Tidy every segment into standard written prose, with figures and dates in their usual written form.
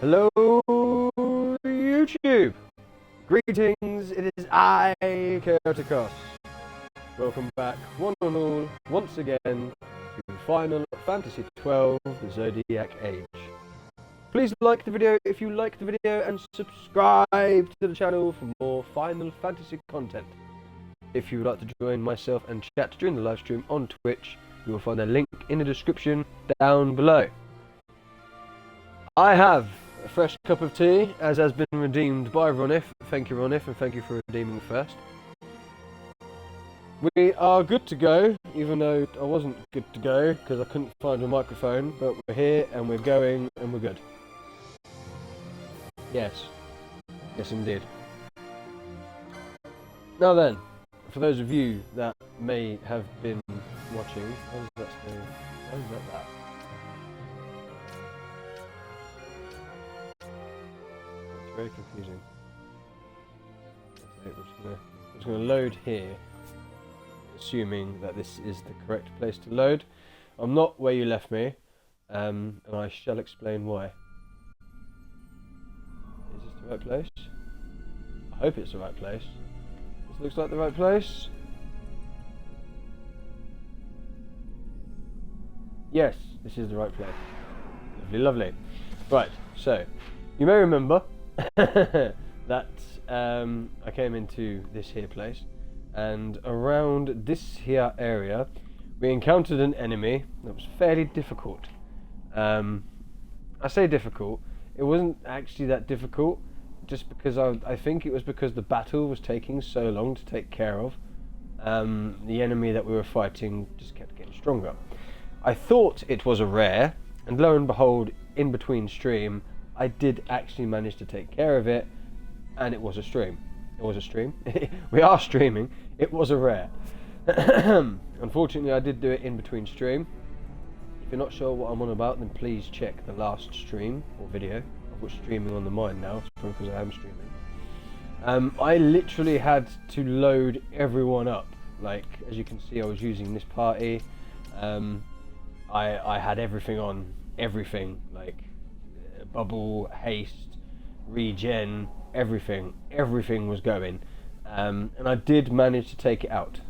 Hello, YouTube! Greetings, it is I, Chaoticos. Welcome back, one and all, once again, to Final Fantasy XII, the Zodiac Age. Please like the video if you like the video, and subscribe to the channel for more Final Fantasy content. If you would like to join myself and chat during the live stream on Twitch, you will find a link in the description down below. I have a fresh cup of tea, as has been redeemed by Ronif. Thank you, Ronif, and thank you for redeeming first. We are good to go, even though I wasn't good to go because I couldn't find a microphone, but we're here and we're going and we're good. Yes. Yes, indeed. Now then, for those of you that may have been watching, what does that say? Why is that? It's very confusing. Okay, we're just going to load here, assuming that this is the correct place to load. I'm not where you left me, and I shall explain why. Is this the right place? I hope it's the right place. This looks like the right place. Yes, this is the right place. Lovely, lovely. Right, so, you may remember that I came into this here place, and around this here area we encountered an enemy that was fairly difficult. I say difficult, it wasn't actually that difficult, just because I think it was because the battle was taking so long to take care of. The enemy that we were fighting just kept getting stronger. I thought it was a rare, and lo and behold, in between stream I did actually manage to take care of it, and it was a stream. It was a stream. We are streaming. It was a rare. Unfortunately, I did do it in between stream. If you're not sure what I'm on about, then please check the last stream or video. I've got streaming on the mind now, because I am streaming. I literally had to load everyone up. Like, as you can see, I was using this party. I had everything on. Everything. Like, bubble, haste, regen, everything was going, and I did manage to take it out.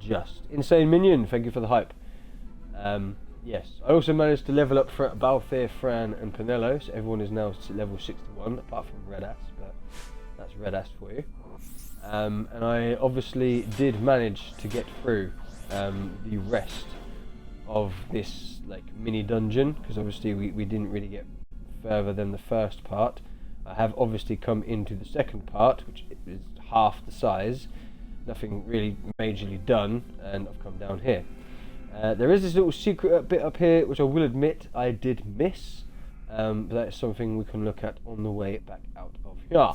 Just insane minion, thank you for the hype. Yes, I also managed to level up for Balthier, Fran and Penelo, so everyone is now level 61 apart from Red Ass, but that's Red Ass for you. And I obviously did manage to get through the rest of this like mini dungeon, because obviously we didn't really get further than the first part. I have obviously come into the second part, which is half the size. Nothing really majorly done, and I've come down here. There is this little secret bit up here, which I will admit I did miss, but that is something we can look at on the way back out of here.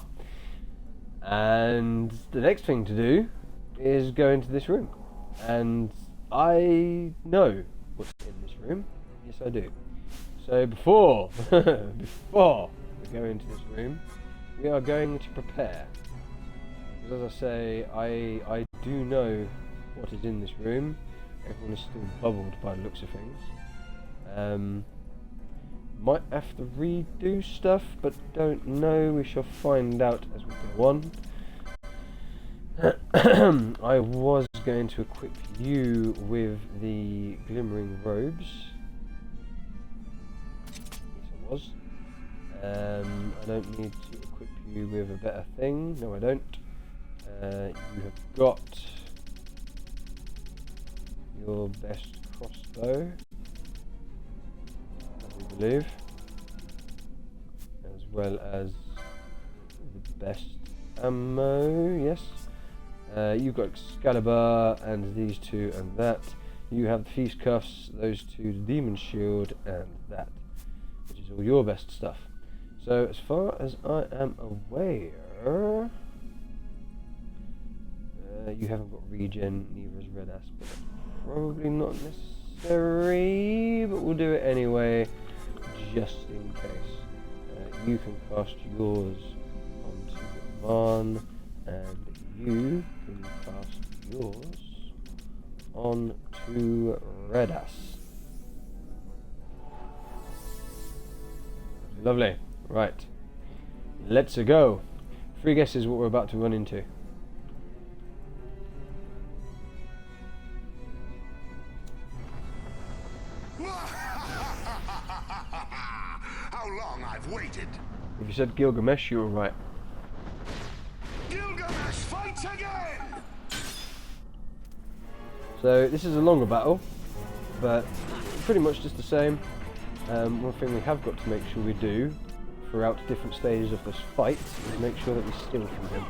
And the next thing to do is go into this room, and I know what's in this room. Yes, I do. So before we go into this room, we are going to prepare. Because as I say, I do know what is in this room. Everyone is still bubbled by the looks of things. Might have to redo stuff, but don't know. We shall find out as we go on. I was going to equip you with the glimmering robes. Was. I don't need to equip you with a better thing. No, I don't. You have got your best crossbow, I believe, as well as the best ammo. Yes. You've got Excalibur and these two and that. You have the Feast Cuffs, those two, the Demon Shield, and that. All your best stuff. So as far as I am aware, you haven't got regen, neither has Red Ass, but that's probably not necessary, but we'll do it anyway, just in case. You can cast yours onto Van, and you can cast yours onto Red Ass. Lovely. Right. Let's go. 3 guesses what we're about to run into. How long I've waited. If you said Gilgamesh, you were right. Gilgamesh fights again! So this is a longer battle, but pretty much just the same. One thing we have got to make sure we do throughout different stages of this fight is make sure that we steal from him.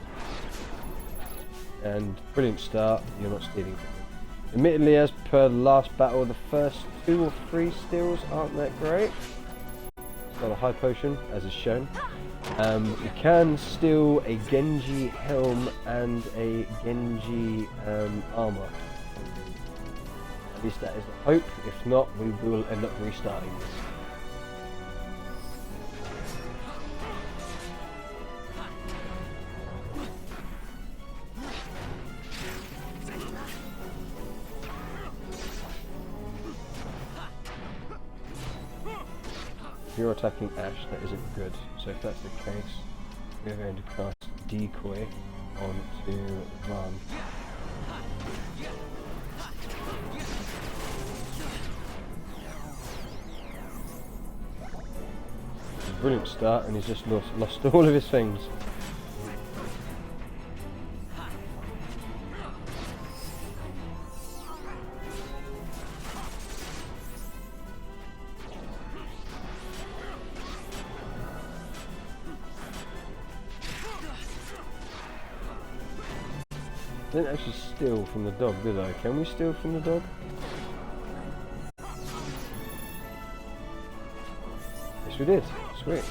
And brilliant start, you're not stealing from him. Admittedly, as per the last battle, the first 2 or 3 steals aren't that great. It's got a high potion, as is shown. You can steal a Genji helm and a Genji armor. At least that is the hope. If not, we will end up restarting this. If you're attacking Ash, that isn't good. So if that's the case, we're going to cast Decoy onto Van. It's a brilliant start, and he's just lost all of his things. I didn't actually steal from the dog, did I? Can we steal from the dog? Yes, we did. Sweet.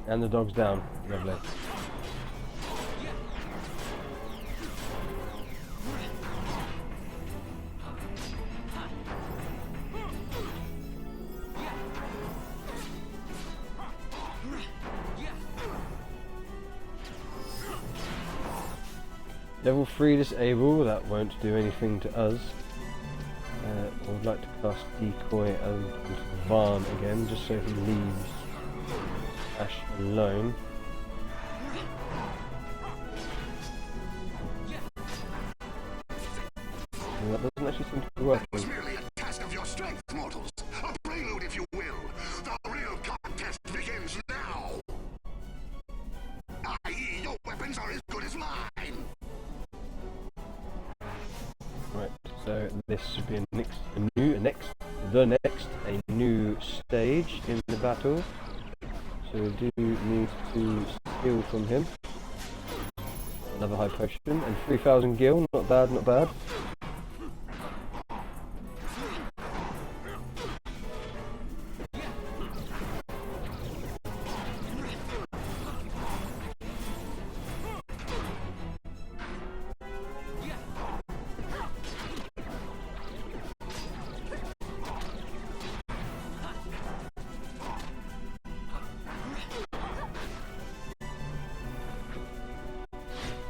And the dog's down. Lovely. Level 3 disable, that won't do anything to us. I would like to cast Decoy onto Van again, just so he leaves Ash alone. And that doesn't actually seem to be working. It's merely a test of your strength, mortals. A prelude, if you will. The real contest begins now. I.e., your weapons are as good as mine. Right, so this should be a new stage in the battle. So we do need to steal from him. Another high potion and 3,000 gil. Not bad, not bad.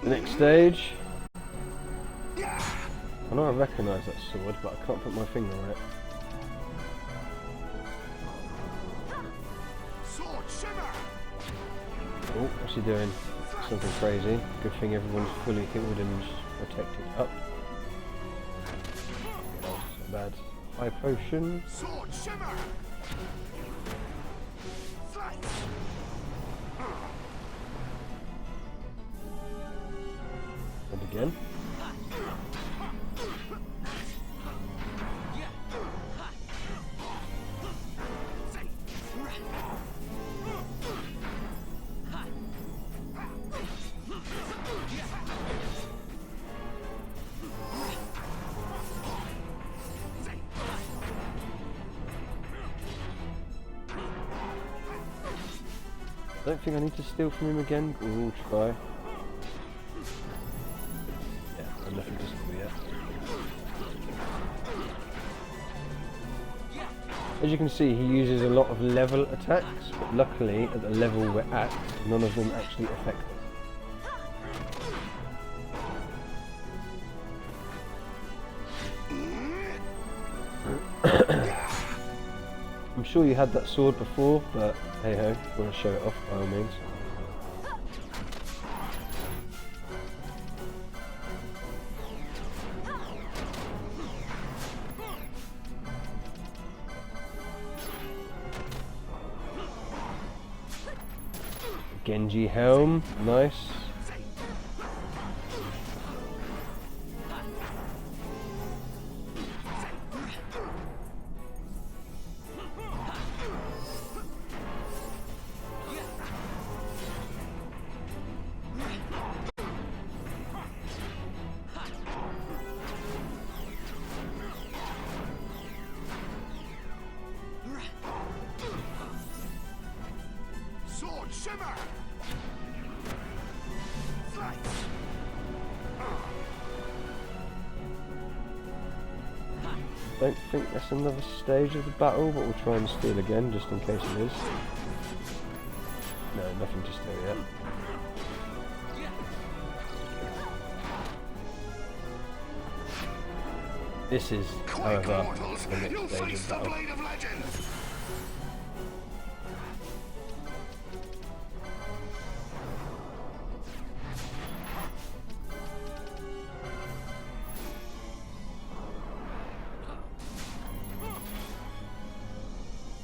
Next stage. I know I recognise that sword, but I can't put my finger on it. Sword shimmer. Oh, what's he doing? Something crazy. Good thing everyone's fully healed and protected up. Not so bad. High potion. Sword shimmer. Slice. And again. I don't think I need to steal from him again, but we'll try. Yeah, I've nothing to steal yet. As you can see, he uses a lot of level attacks, but luckily at the level we're at, none of them actually affect us. I'm sure you had that sword before, but hey ho, if you want to show it off, by all means. Genji helm, nice. Sword shimmer! Slice! Don't think that's another stage of the battle, but we'll try and steal again, just in case it is. No, nothing to steal yet. This is, Quick, however, mortals! the You'll next stage face of the battle. blade of legend!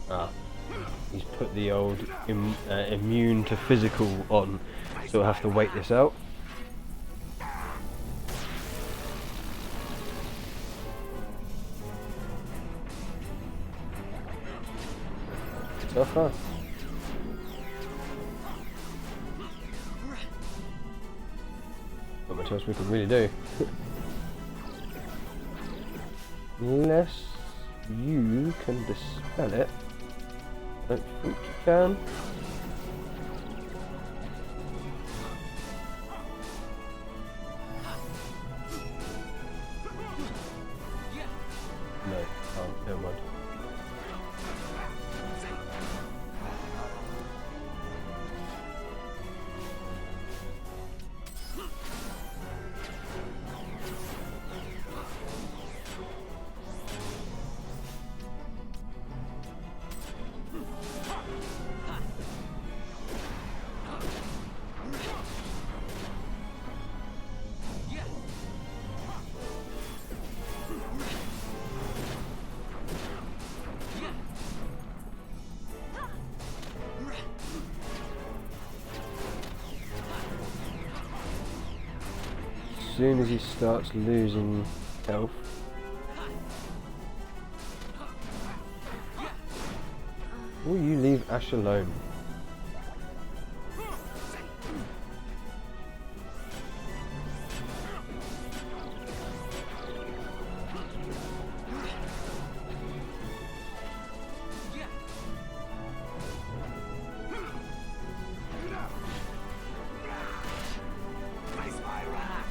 Ah, he's put the old immune to physical on, so we'll have to wait this out. So far. Not much else we can really do. Unless you can dispel it. I don't think you can. No, never mind. As soon as he starts losing health, will you leave Ash alone? Face my wrath!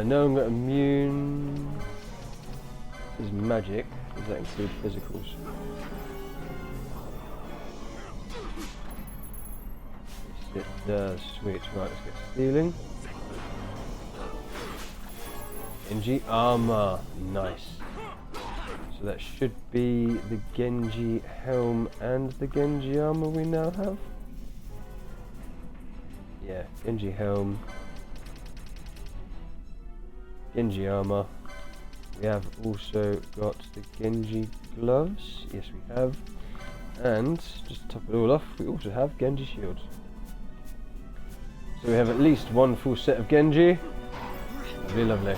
No, I'm got immune. This is magic. Does that include physicals? Yes, it does. Sweet. Right, let's get stealing. Genji armor. Nice. So that should be the Genji helm and the Genji armor we now have. Yeah, Genji helm. Genji armor. We have also got the Genji gloves. Yes, we have. And just to top it all off, we also have Genji shields. So we have at least one full set of Genji. Lovely, lovely.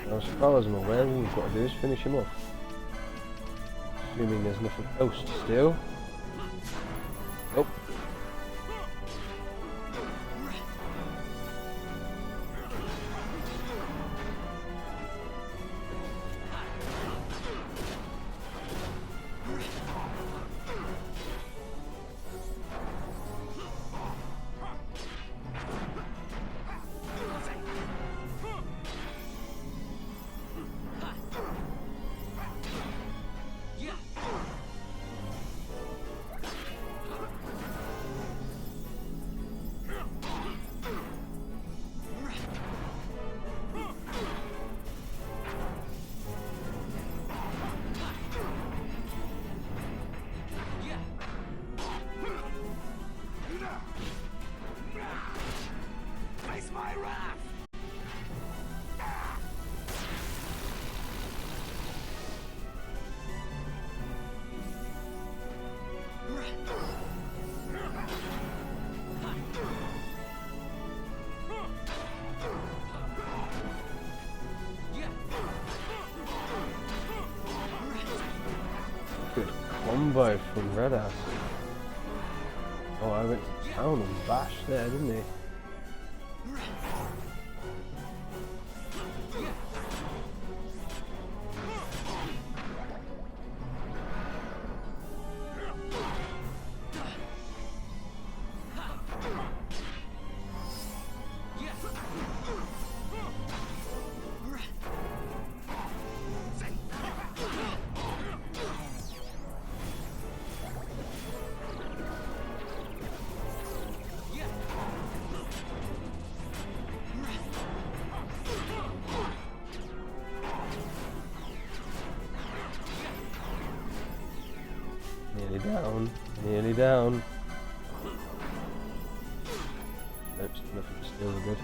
Now, as far as I'm aware, all we've got to do is finish him off. Assuming there's nothing else to steal. Nope. Good combo from Red Ass. Oh, I went to town on Bash there, didn't he? Nearly down, nearly down. Oops, nothing still good.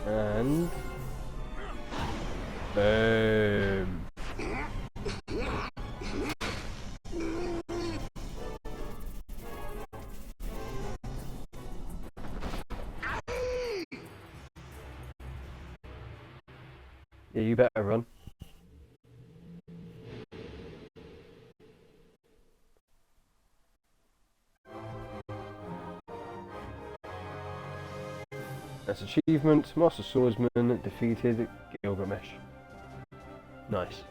And boom. Yeah, you better run. That's achievement. Master Swordsman defeated Gilgamesh. Nice.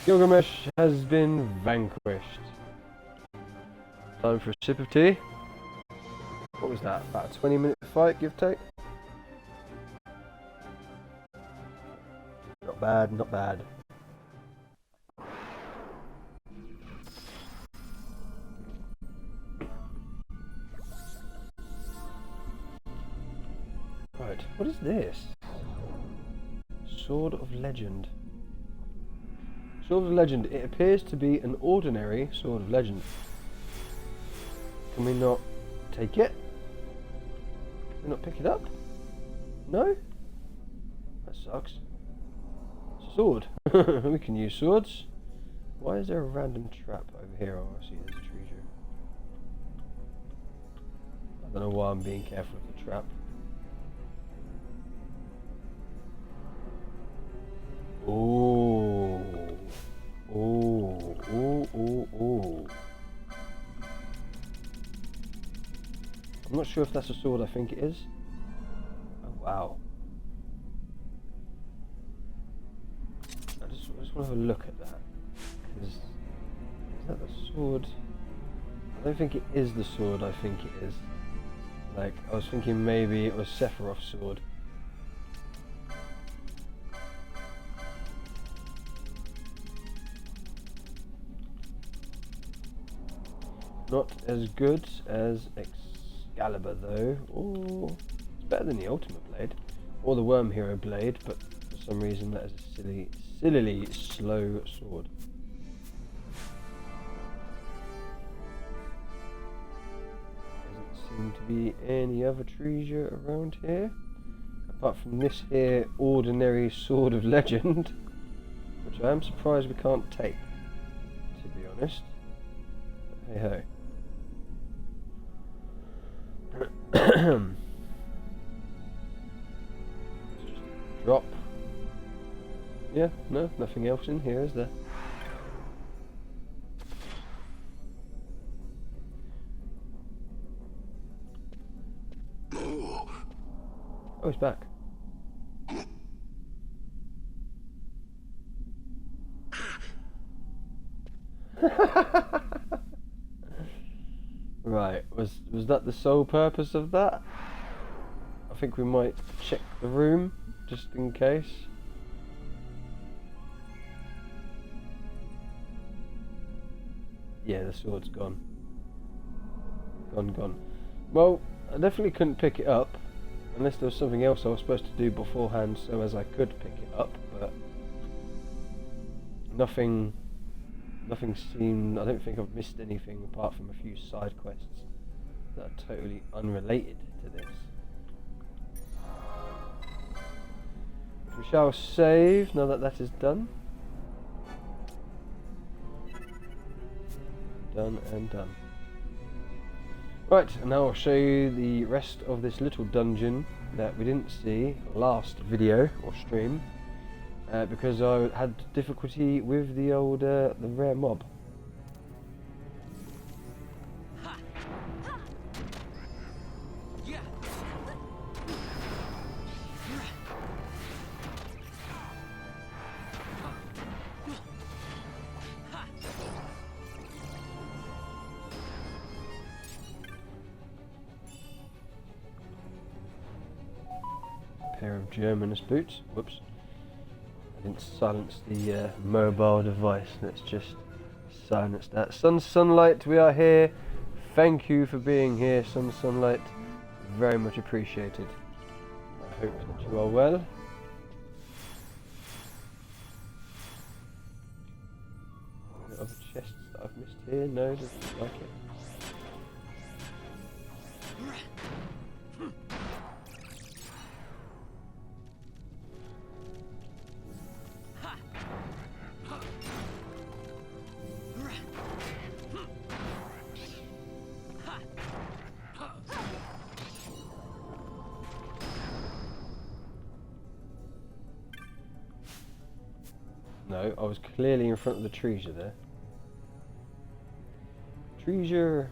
Gilgamesh has been vanquished. Time for a sip of tea. What was that? About a 20-minute fight, give or take? Not bad, not bad. Right, what is this? Sword of Legend. Sword of Legend. It appears to be an ordinary Sword of Legend. Can we not take it? Can we not pick it up? No? That sucks. It's a sword. We can use swords. Why is there a random trap over here? Oh, I see there's a treasure. I don't know why I'm being careful of the trap. Oh, oh, oh, oh, oh. I'm not sure if that's a sword. I think it is. Oh, wow. I just want to have a look at that. Is that the sword? I don't think it is the sword I think it is. Like, I was thinking maybe it was Sephiroth's sword. Not as good as Excalibur though. Oh, it's better than the Ultimate Blade. Or the Worm Hero Blade, but for some reason that is a sillily slow sword. Doesn't seem to be any other treasure around here. Apart from this here ordinary Sword of Legend. Which I am surprised we can't take, to be honest. But hey ho. Drop. Yeah, no, nothing else in here, is there? Oh, he's back. Right, was that the sole purpose of that? I think we might check the room, just in case. Yeah, the sword's gone. Gone. Well, I definitely couldn't pick it up unless there was something else I was supposed to do beforehand so as I could pick it up, but nothing seemed... I don't think I've missed anything apart from a few side quests that are totally unrelated to this. We shall save now that that is done. Done and done. Right, and now I'll show you the rest of this little dungeon that we didn't see last video or stream because I had difficulty with the old the rare mob. Pair of Germanist boots. Whoops. I didn't silence the mobile device. Let's just silence that. Sunlight, we are here. Thank you for being here, Sunlight. Very much appreciated. I hope that you are well. Other chests that I've missed here? No, doesn't like it. No, I was clearly in front of the treasure there. Treasure!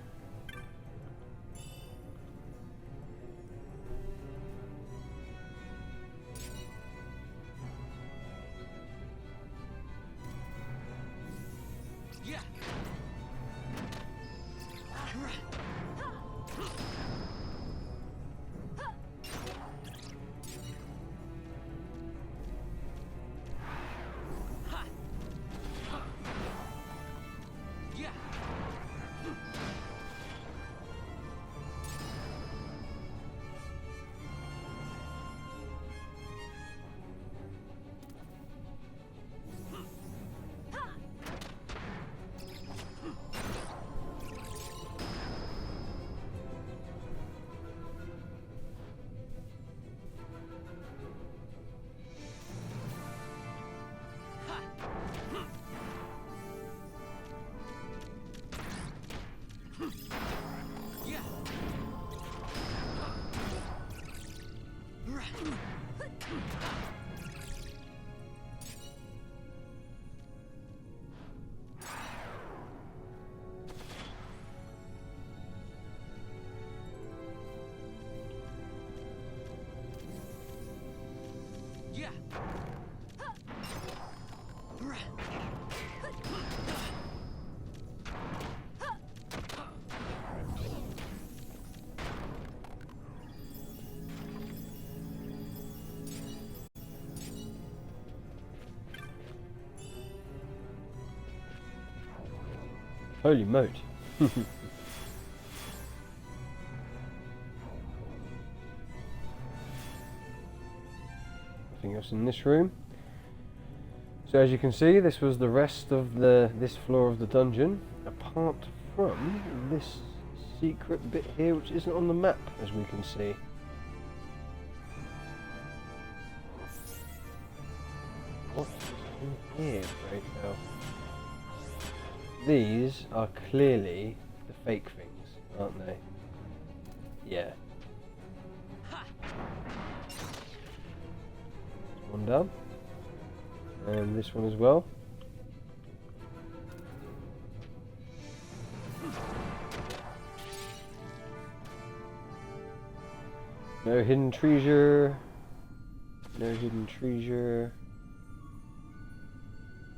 Holy moat. Nothing else in this room. So as you can see, this was the rest of this floor of the dungeon, apart from this secret bit here which isn't on the map, as we can see. What is in here, pray tell? These are clearly the fake things, aren't they? Yeah. One down. And this one as well. No hidden treasure. No hidden treasure.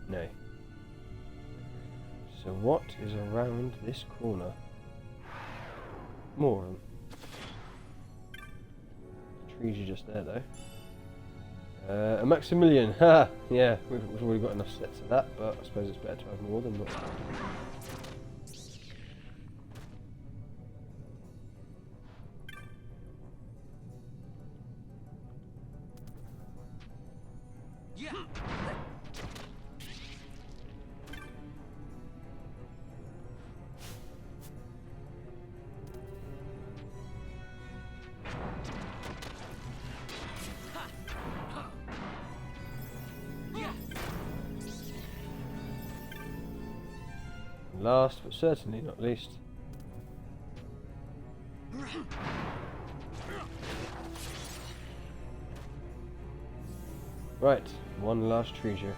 No. So what is around this corner? More. Treasure just there though. A Maximilian, ha! Yeah, we've already got enough sets of that, but I suppose it's better to have more than not. last, but certainly not least. Right, one last treasure.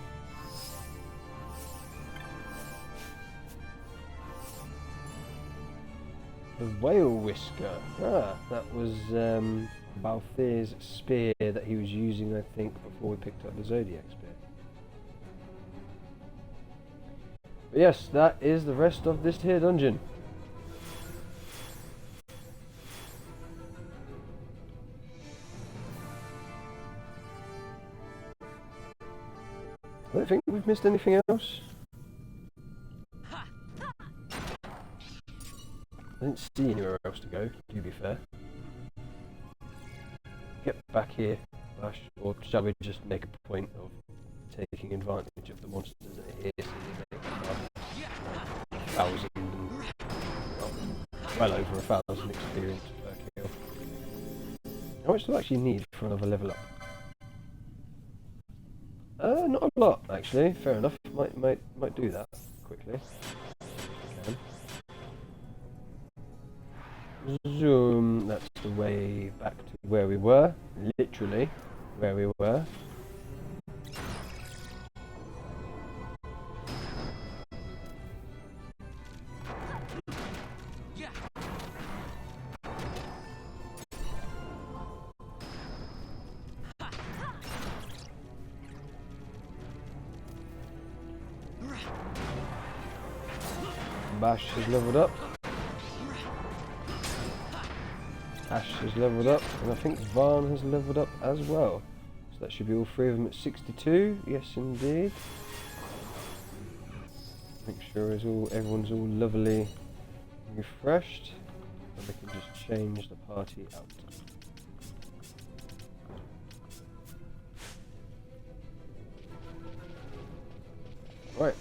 The Whale Whisker. Ah, that was Balthiers' spear that he was using, I think, before we picked up the Zodiac spear. But yes, that is the rest of this here dungeon. I don't think we've missed anything else. I didn't see anywhere else to go, to be fair. Get back here, Bash, or shall we just make a point of taking advantage of the monsters that are here so they make 1,000 and well over 1,000 experience per kill. How much do I actually need for another level up? Not a lot actually. Fair enough. Might do that quickly. Okay. Zoom. That's the way back to where we were. Literally, where we were. Bash has leveled up. Ash has leveled up, and I think Varn has leveled up as well. So that should be all three of them at 62. Yes, indeed. Make sure everyone's all lovely refreshed, and we can just change the party out. Right.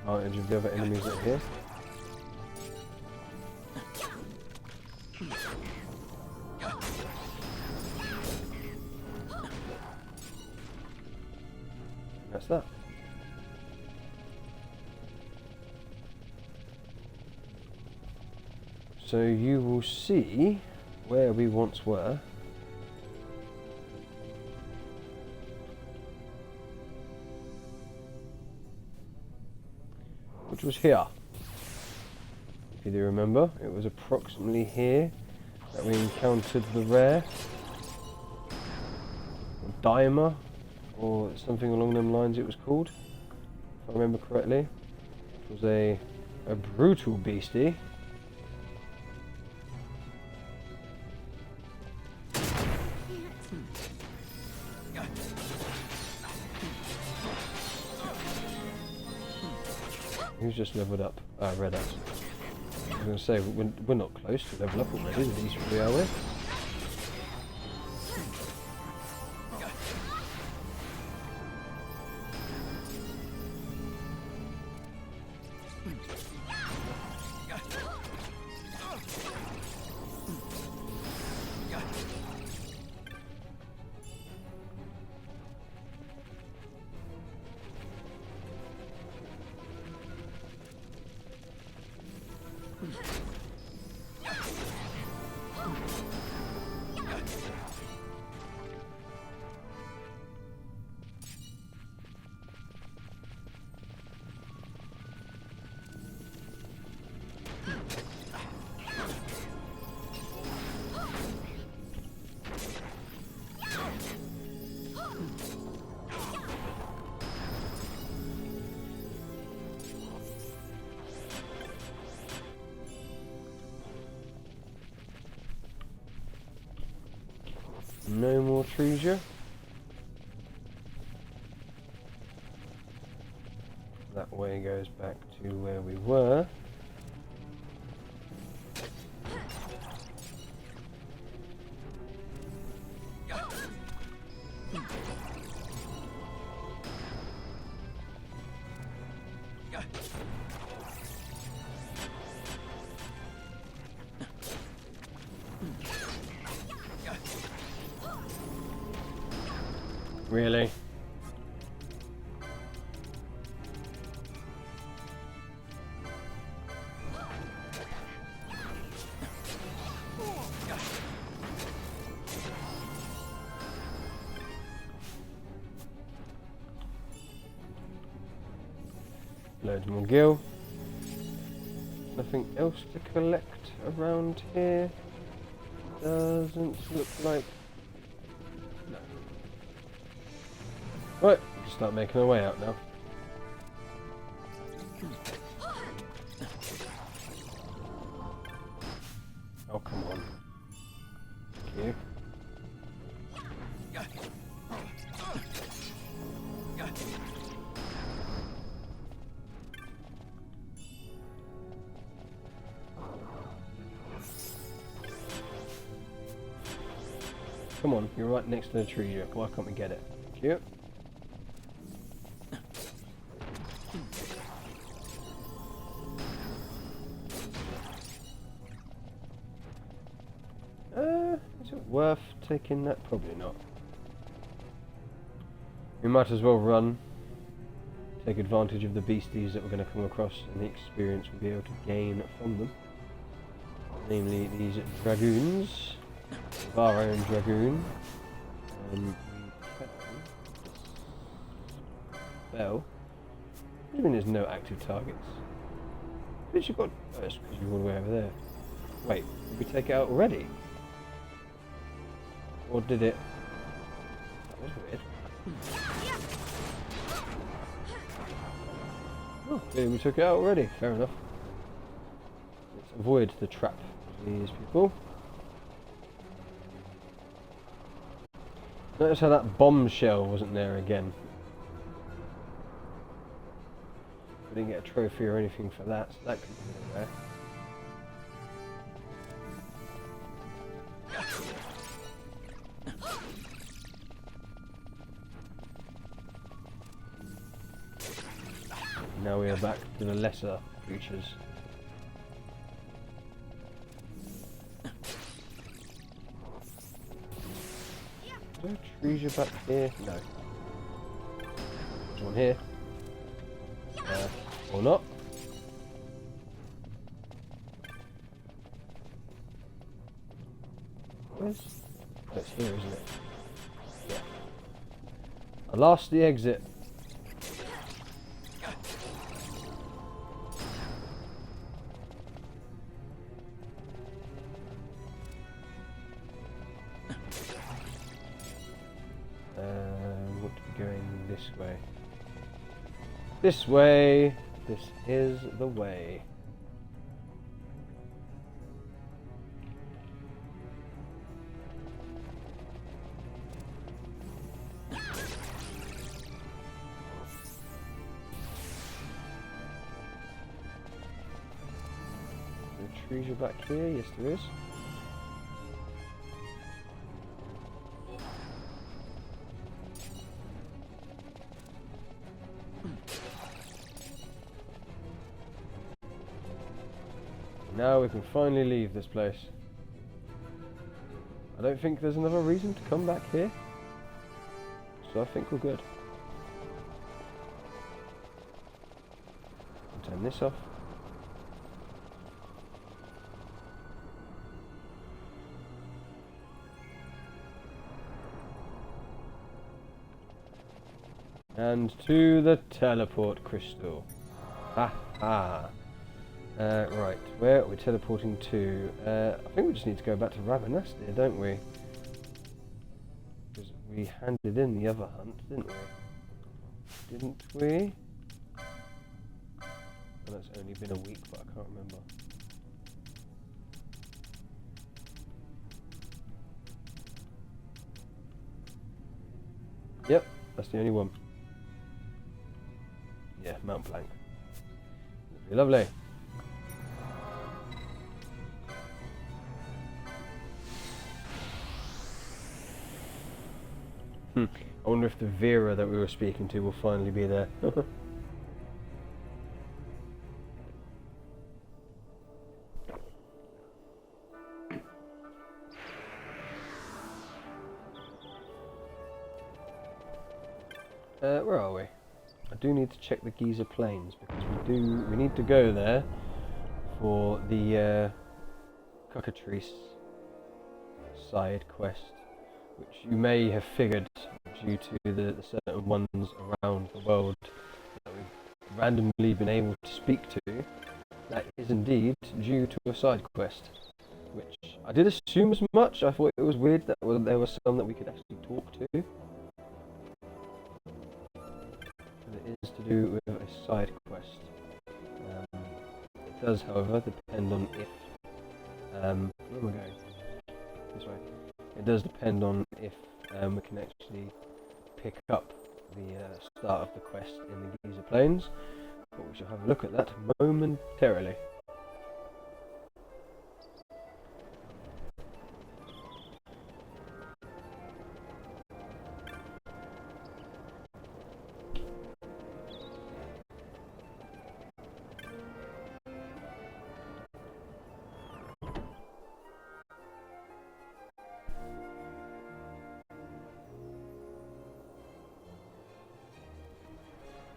Advantage of the other enemies that are here. That's that. So you will see where we once were. Which was here. If you do remember, it was approximately here that we encountered the rare Daima, or something along them lines it was called, if I remember correctly. It was a brutal beastie. Who's just leveled up? Red Ass. I was going to say, we're not close to level up already, at least we are with. No more treasure. That way goes back to where we were. Really? Loads more gil. Nothing else to collect around here. Doesn't look like. No. Right, we can start making our way out now. Oh, come on. Thank you. Come on, you're right next to the tree. Why can't we get it? Thank you. Is it worth taking that? Probably not. We might as well run. Take advantage of the beasties that we're going to come across and the experience we'll be able to gain from them. Namely these dragoons. Our own dragoon. We can spell. What do you mean there's no active targets? But you've got. Oh, it's because you're all the way over there. Wait, did we take it out already? Or did it? That was weird. Oh, clearly we took it out already. Fair enough. Let's avoid the trap of these people. Notice how that bombshell wasn't there again. We didn't get a trophy or anything for that, so that could be there. Now we are back to the lesser creatures. Is there treasure back here? No. There's one here. Or not. Where's... Oh, it's here, isn't it? Yeah. I lost the exit. What to be going this way? This way! This is the way. The trees are back here, yes there is. Now we can finally leave this place. I don't think there's another reason to come back here. So I think we're good. I'll turn this off. And to the teleport crystal. Ha ha. Right, where are we teleporting to? I think we just need to go back to Ravenastir, don't we? Because we handed in the other hunt, didn't we? Didn't we? Well, that's only been a week, but I can't remember. Yep, that's the only one. Yeah, Mount Blanc. Lovely. I wonder if the Vera that we were speaking to will finally be there. Where are we? I do need to check the Giza Plains because we need to go there for the Cockatrice side quest, which you may have figured due to the certain ones around the world that we've randomly been able to speak to, that is indeed due to a side quest. Which I did assume as much. I thought it was weird that there were some that we could actually talk to. But it is to do with a side quest. It does, however, depend on if... where am I going? This way. It does depend on if we can actually pick up the start of the quest in the Giza Plains. But we shall have a look at that momentarily.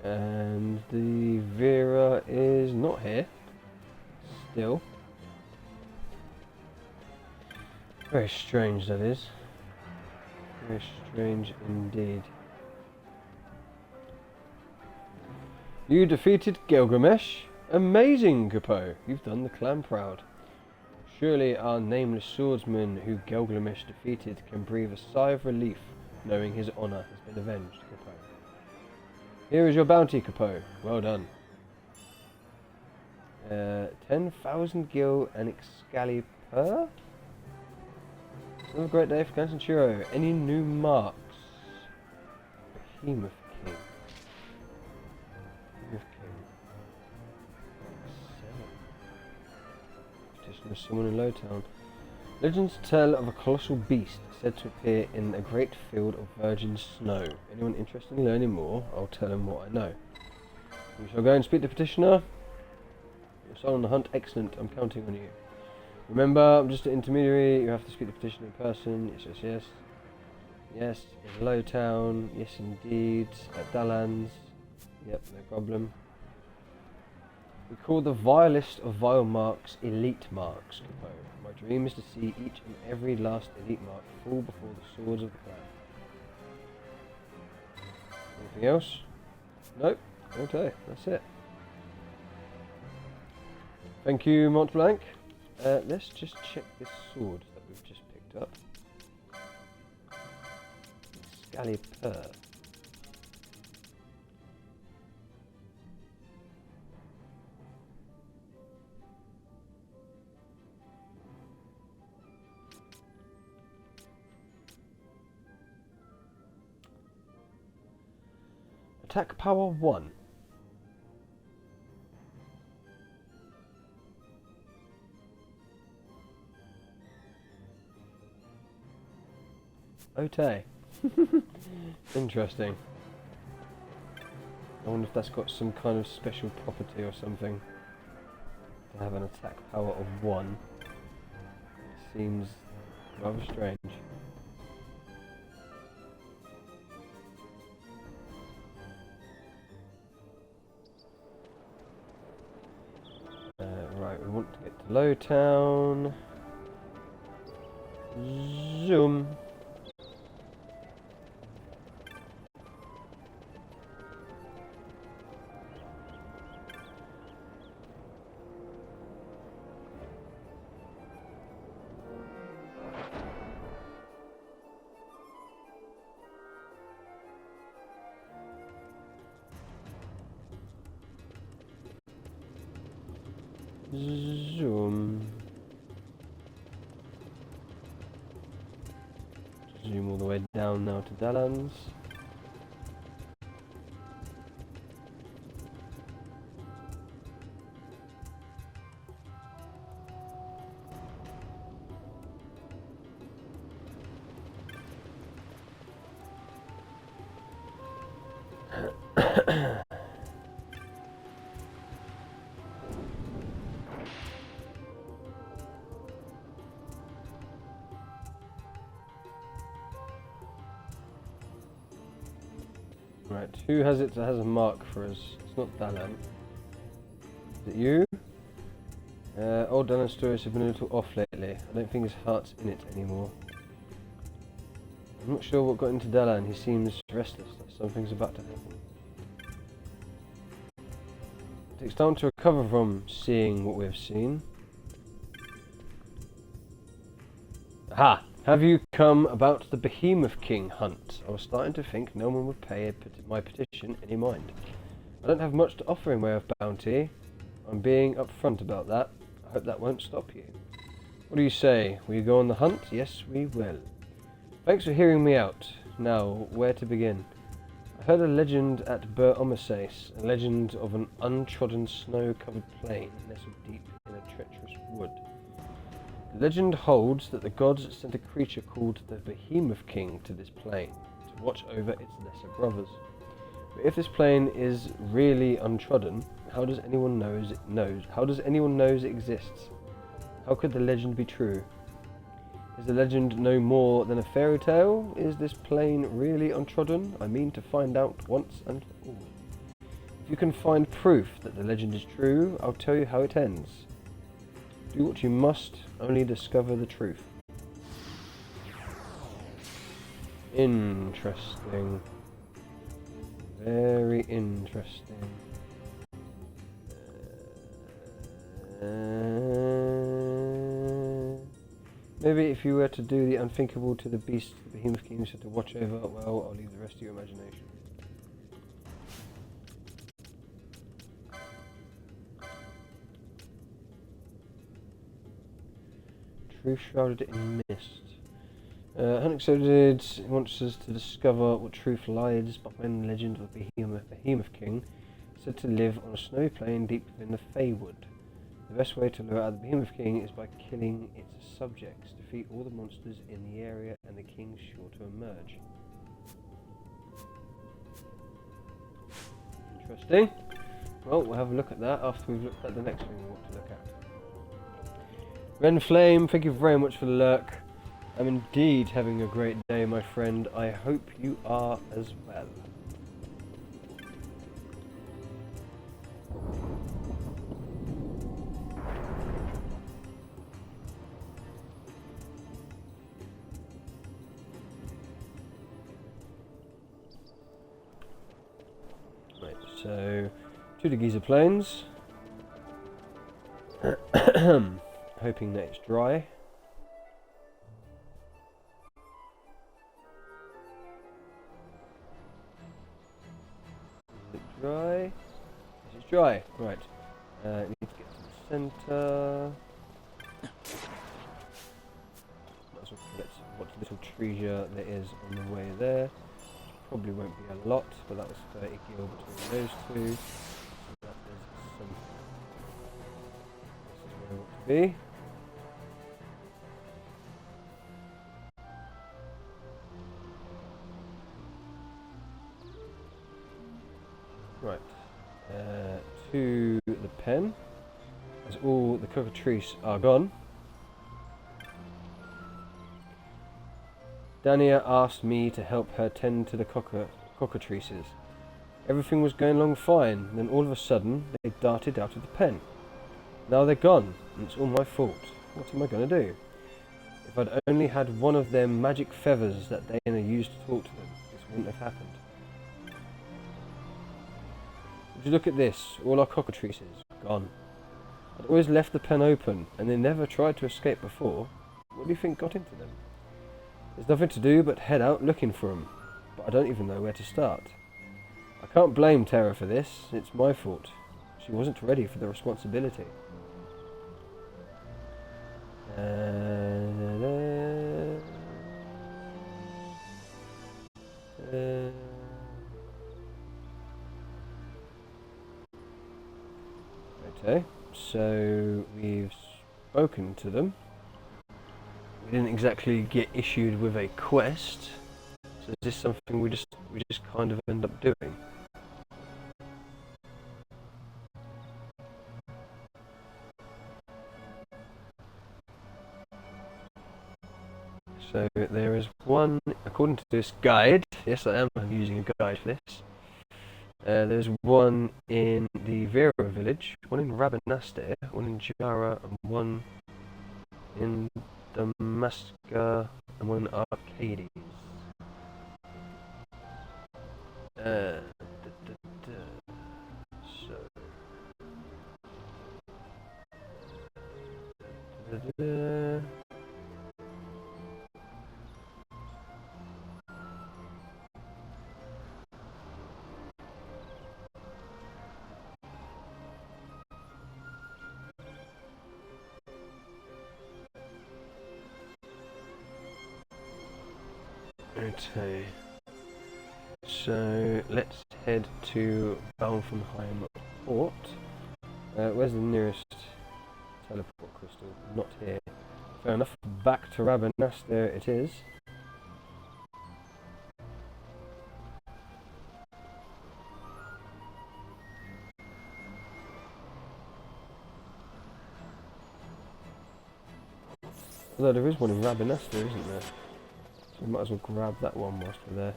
And the Vera is not here. Still. Very strange, that is. Very strange indeed. You defeated Gilgamesh? Amazing, Kupo! You've done the clan proud. Surely our nameless swordsman who Gilgamesh defeated can breathe a sigh of relief knowing his honour has been avenged, Kupo. Here is your bounty, Kupo. Well done. 10,000 gil and Excalibur? Another great day for Kansanshiro. Any new marks? Behemoth King. Behemoth King. 7. Petition of someone in Lowtown. Legends tell of a colossal beast said to appear in a great field of virgin snow. Anyone interested in learning more? I'll tell them what I know. We shall go and speak to Petitioner. You're still on the hunt. Excellent. I'm counting on you. Remember, I'm just an intermediary. You have to speak to Petitioner in person. Yes, yes, yes. Yes, in Lowtown. Yes, indeed. At Dallands. Yep, no problem. We call the vilest of vile marks elite marks, Kupo. My dream is to see each and every last elite mark fall before the swords of the clan. Anything else? Nope. Okay, that's it. Thank you, Montblanc. Let's just check this sword that we've just picked up. Excalibur. Attack power 1. Okay. Interesting. I wonder if that's got some kind of special property or something. To have an attack power of 1. It seems rather strange. Right, we want to get to Lowtown. Zoom. Zoom. Zoom all the way down now to Dallands. Right, who has it that has a mark for us? It's not Dallan. Is it you? Old Dallan stories have been a little off lately. I don't think his heart's in it anymore. I'm not sure what got into Dallan. He seems restless, like something's about to happen. It takes time to recover from seeing what we've seen. Aha! Have you come about the Behemoth King hunt? I was starting to think no one would pay my petition any mind. I don't have much to offer in way of bounty. I'm being upfront about that. I hope that won't stop you. What do you say? Will you go on the hunt? Yes, we will. Thanks for hearing me out. Now, where to begin? I heard a legend at Bur Omasace, a legend of an untrodden snow-covered plain nestled deep in a treacherous wood. The legend holds that the gods sent a creature called the Behemoth King to this plain to watch over its lesser brothers. But if this plain is really untrodden, how does anyone knows it exists? How could the legend be true? Is the legend no more than a fairy tale? Is this plain really untrodden? I mean to find out once and for all. If you can find proof that the legend is true, I'll tell you how it ends. Do what you must, only discover the truth. Interesting. Very interesting. Maybe if you were to do the unthinkable to the beast the Behemoth King said to watch over, well, I'll leave the rest to your imagination. Truth shrouded in mist. Unexpected wants us to discover what truth lies behind the legend of the Behemoth King, said to live on a snowy plain deep within the Feywood. The best way to lure out the Behemoth King is by killing its subjects. Defeat all the monsters in the area and the king's sure to emerge. Interesting. Well, we'll have a look at that after we've looked at the next thing we want to look at. Ren Flame, thank you very much for the lurk. I'm indeed having a great day, my friend. I hope you are as well. Right, so to the Giza Plains. Hoping that it's dry. Is it dry? Yes, it's dry. Right. Need to get to the centre. Might as well collect what little treasure there is on the way there. Probably won't be a lot, but that was 30 gil between those two. So that is something. This is where I want to be. Right, to the pen, as all the cockatrices are gone. Dania asked me to help her tend to the cockatrices. Everything was going along fine, then all of a sudden they darted out of the pen. Now they're gone, and it's all my fault. What am I going to do? If I'd only had one of them magic feathers that Dana used to talk to them, this wouldn't have happened. Would you look at this? All our cockatrices gone. I'd always left the pen open, and they never tried to escape before. What do you think got into them? There's nothing to do but head out looking for them, but I don't even know where to start. I can't blame Tara for this. It's my fault. She wasn't ready for the responsibility. Okay, so we've spoken to them. We didn't exactly get issued with a quest, so is this something we just kind of end up doing? So there is one, according to this guide. Yes, I am using a guide for this. There's one in the Vera village, one in Rabanaste, one in Jara, and one in Damascus, and one in Arcades. So, Da-da-da. Okay. So let's head to Balfenheim Port. Where's the nearest teleport crystal? Not here. Fair enough. Back to Rabanastre it is. Although there is one in Rabanastre, isn't there? So we might as well grab that one whilst we're there.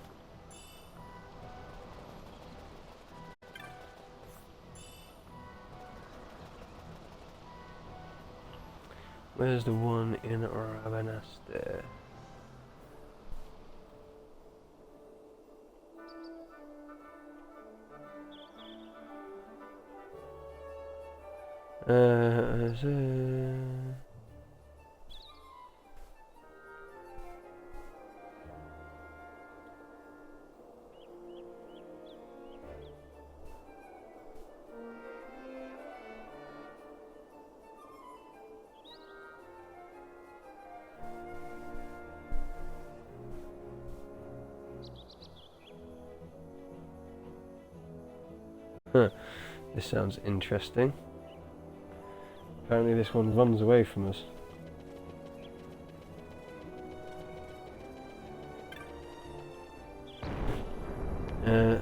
Where's the one in Rabanastre? Huh, this sounds interesting. Apparently this one runs away from us.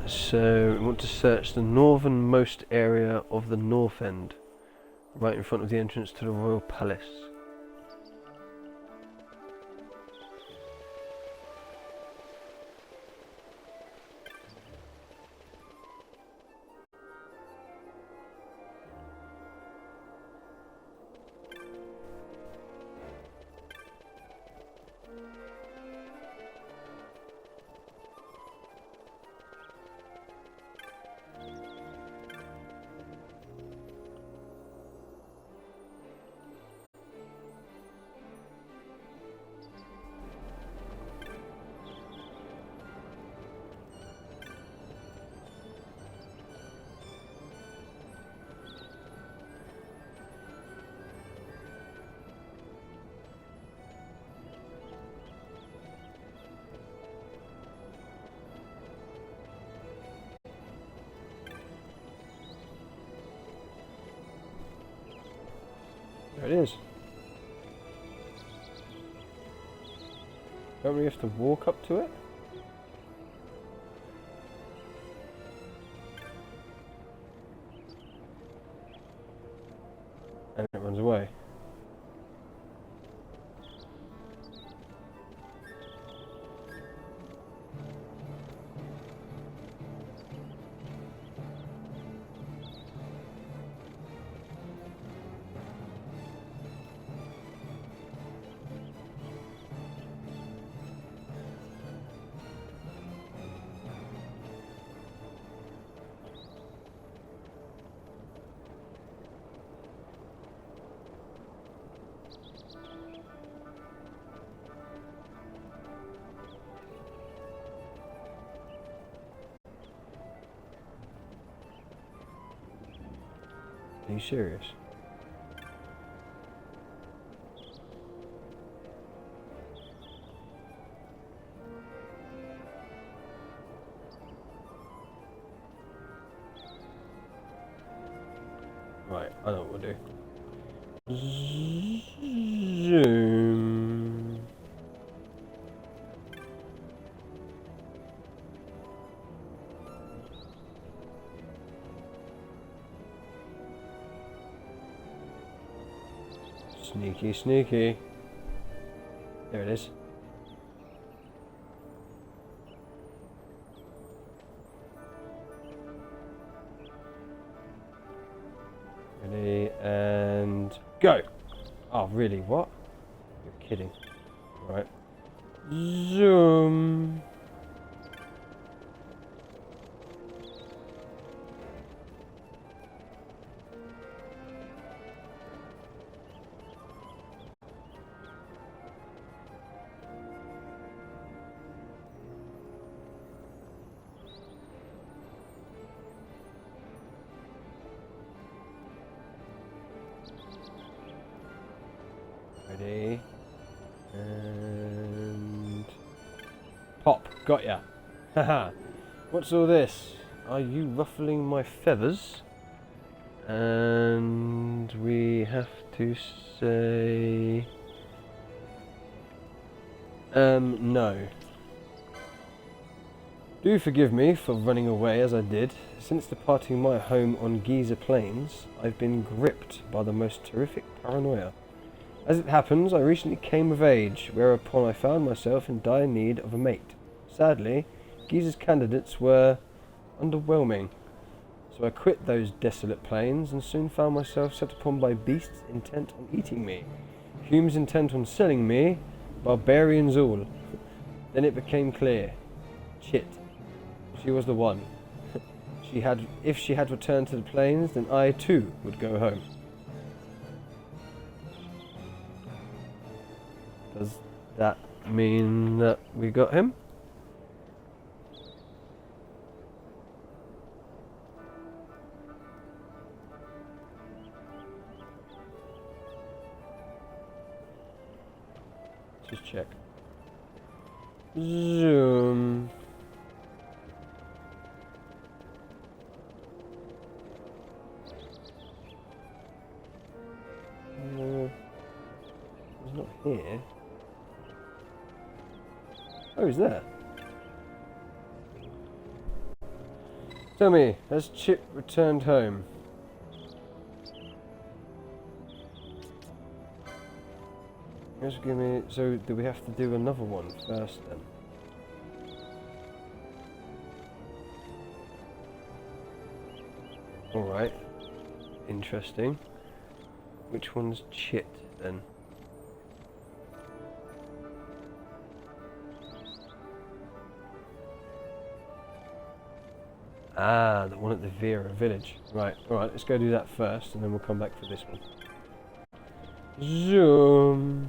So we want to search the northernmost area of the North End, right in front of the entrance to the Royal Palace. There it is. Don't we have to walk up to it? And it runs away. Are you serious? Right, I know what we'll do. Zoom. Sneaky, sneaky. There it is. Ready, and go! Oh, really? What? You're kidding. Right. Zoom. Ready. And... pop! Got ya! Haha! What's all this? Are you ruffling my feathers? And we have to say... no. Do forgive me for running away as I did. Since departing my home on Giza Plains, I've been gripped by the most terrific paranoia. As it happens, I recently came of age, whereupon I found myself in dire need of a mate. Sadly, Giza's candidates were underwhelming, so I quit those desolate plains and soon found myself set upon by beasts intent on eating me, humans intent on selling me, barbarians all. Then it became clear. Chit. She was the one. If she had returned to the plains, then I too would go home. Does that mean that we got him? Let's just check. Zoom. He's not here. Oh, he's there. Tell me, has Chip returned home? Just give me. So, do we have to do another one first then? Alright. Interesting. Which one's Chit then? Ah, the one at the Vera village. Right, alright, let's go do that first and then we'll come back for this one. Zoom.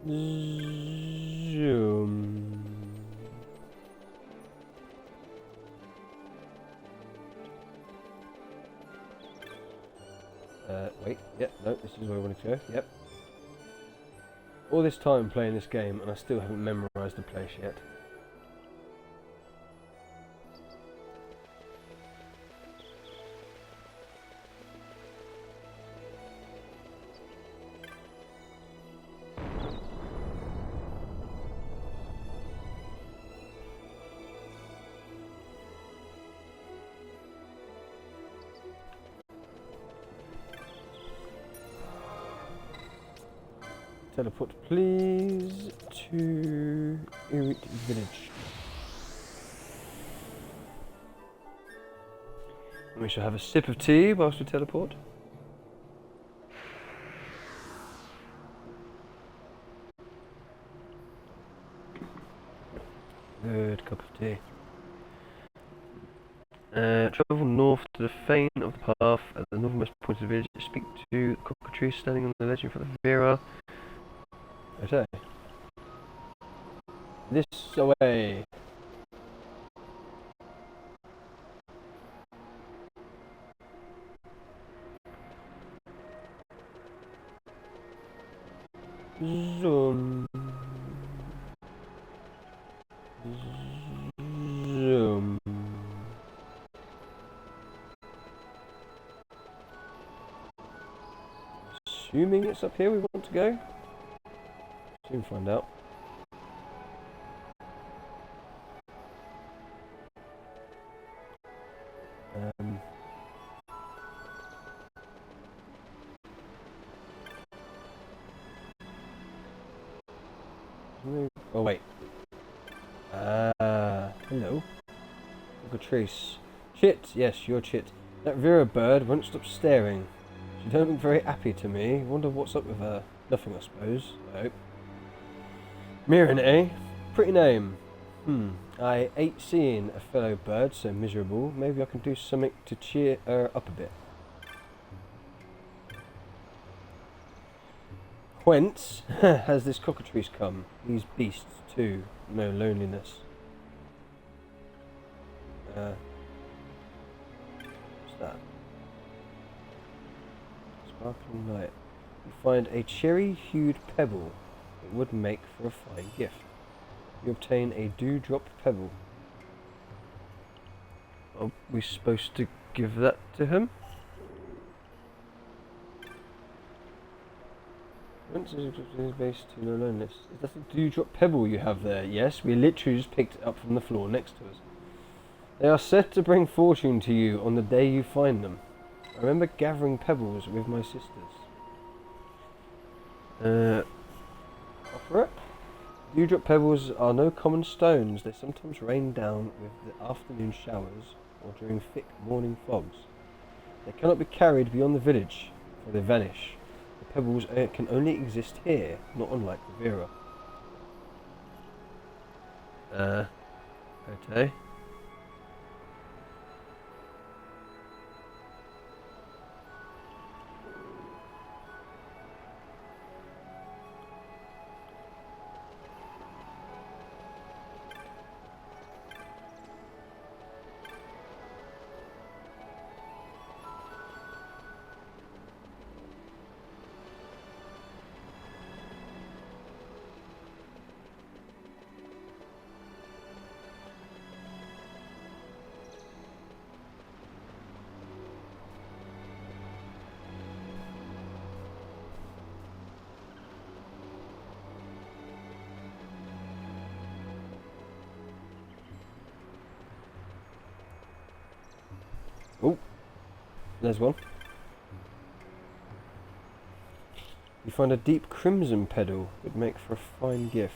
Zoom. Wait, yep, no, this is where I wanted to go, yep. All this time playing this game and I still haven't memorised the place yet. Teleport please to Irit village. And we shall have a sip of tea whilst we teleport. Good cup of tea. Travel north to the fane of the path at the northernmost point of the village. Speak to the cockatrice standing on the ledge in front of Vera. Okay. This away. Zoom. Zoom. Assuming it's up here we want to go. Soon find out. Oh wait. Hello. Cockatrice. Chit, yes, you're Chit. That Vera bird won't stop staring. She don't look very happy to me. Wonder what's up with her. Nothing, I suppose. I hope. Mirren, eh? Pretty name. I ain't seeing a fellow bird so miserable. Maybe I can do something to cheer her up a bit. Whence has this cockatrice come? These beasts too, no loneliness. What's that? Sparkling light. You find a cherry-hued pebble. It would make for a fine gift. You obtain a dewdrop pebble. Are we supposed to give that to him? Once is based to no loneliness. Is that a dewdrop pebble you have there? Yes, we literally just picked it up from the floor next to us. They are said to bring fortune to you on the day you find them. I remember gathering pebbles with my sisters. Offer it? Dewdrop pebbles are no common stones. They sometimes rain down with the afternoon showers or during thick morning fogs. They cannot be carried beyond the village, for they vanish. The pebbles can only exist here, not unlike Rivera. Okay. Oh, there's one. You find a deep crimson petal would make for a fine gift.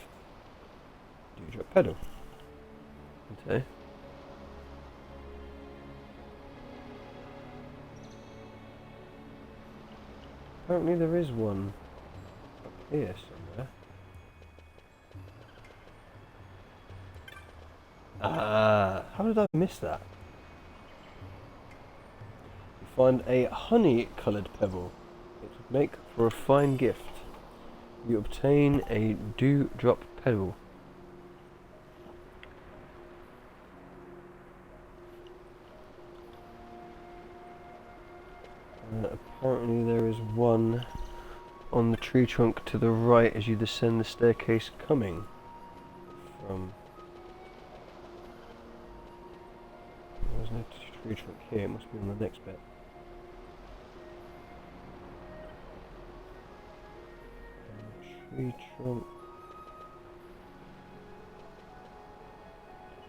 Dewdrop petal. Okay. Apparently there is one up here somewhere. Ah, how did I miss that? You find a honey-coloured pebble. It would make for a fine gift. You obtain a dewdrop pebble. Apparently there is one on the tree trunk to the right as you descend the staircase coming from... There's no tree trunk here, it must be on the next bit. Tree trunk.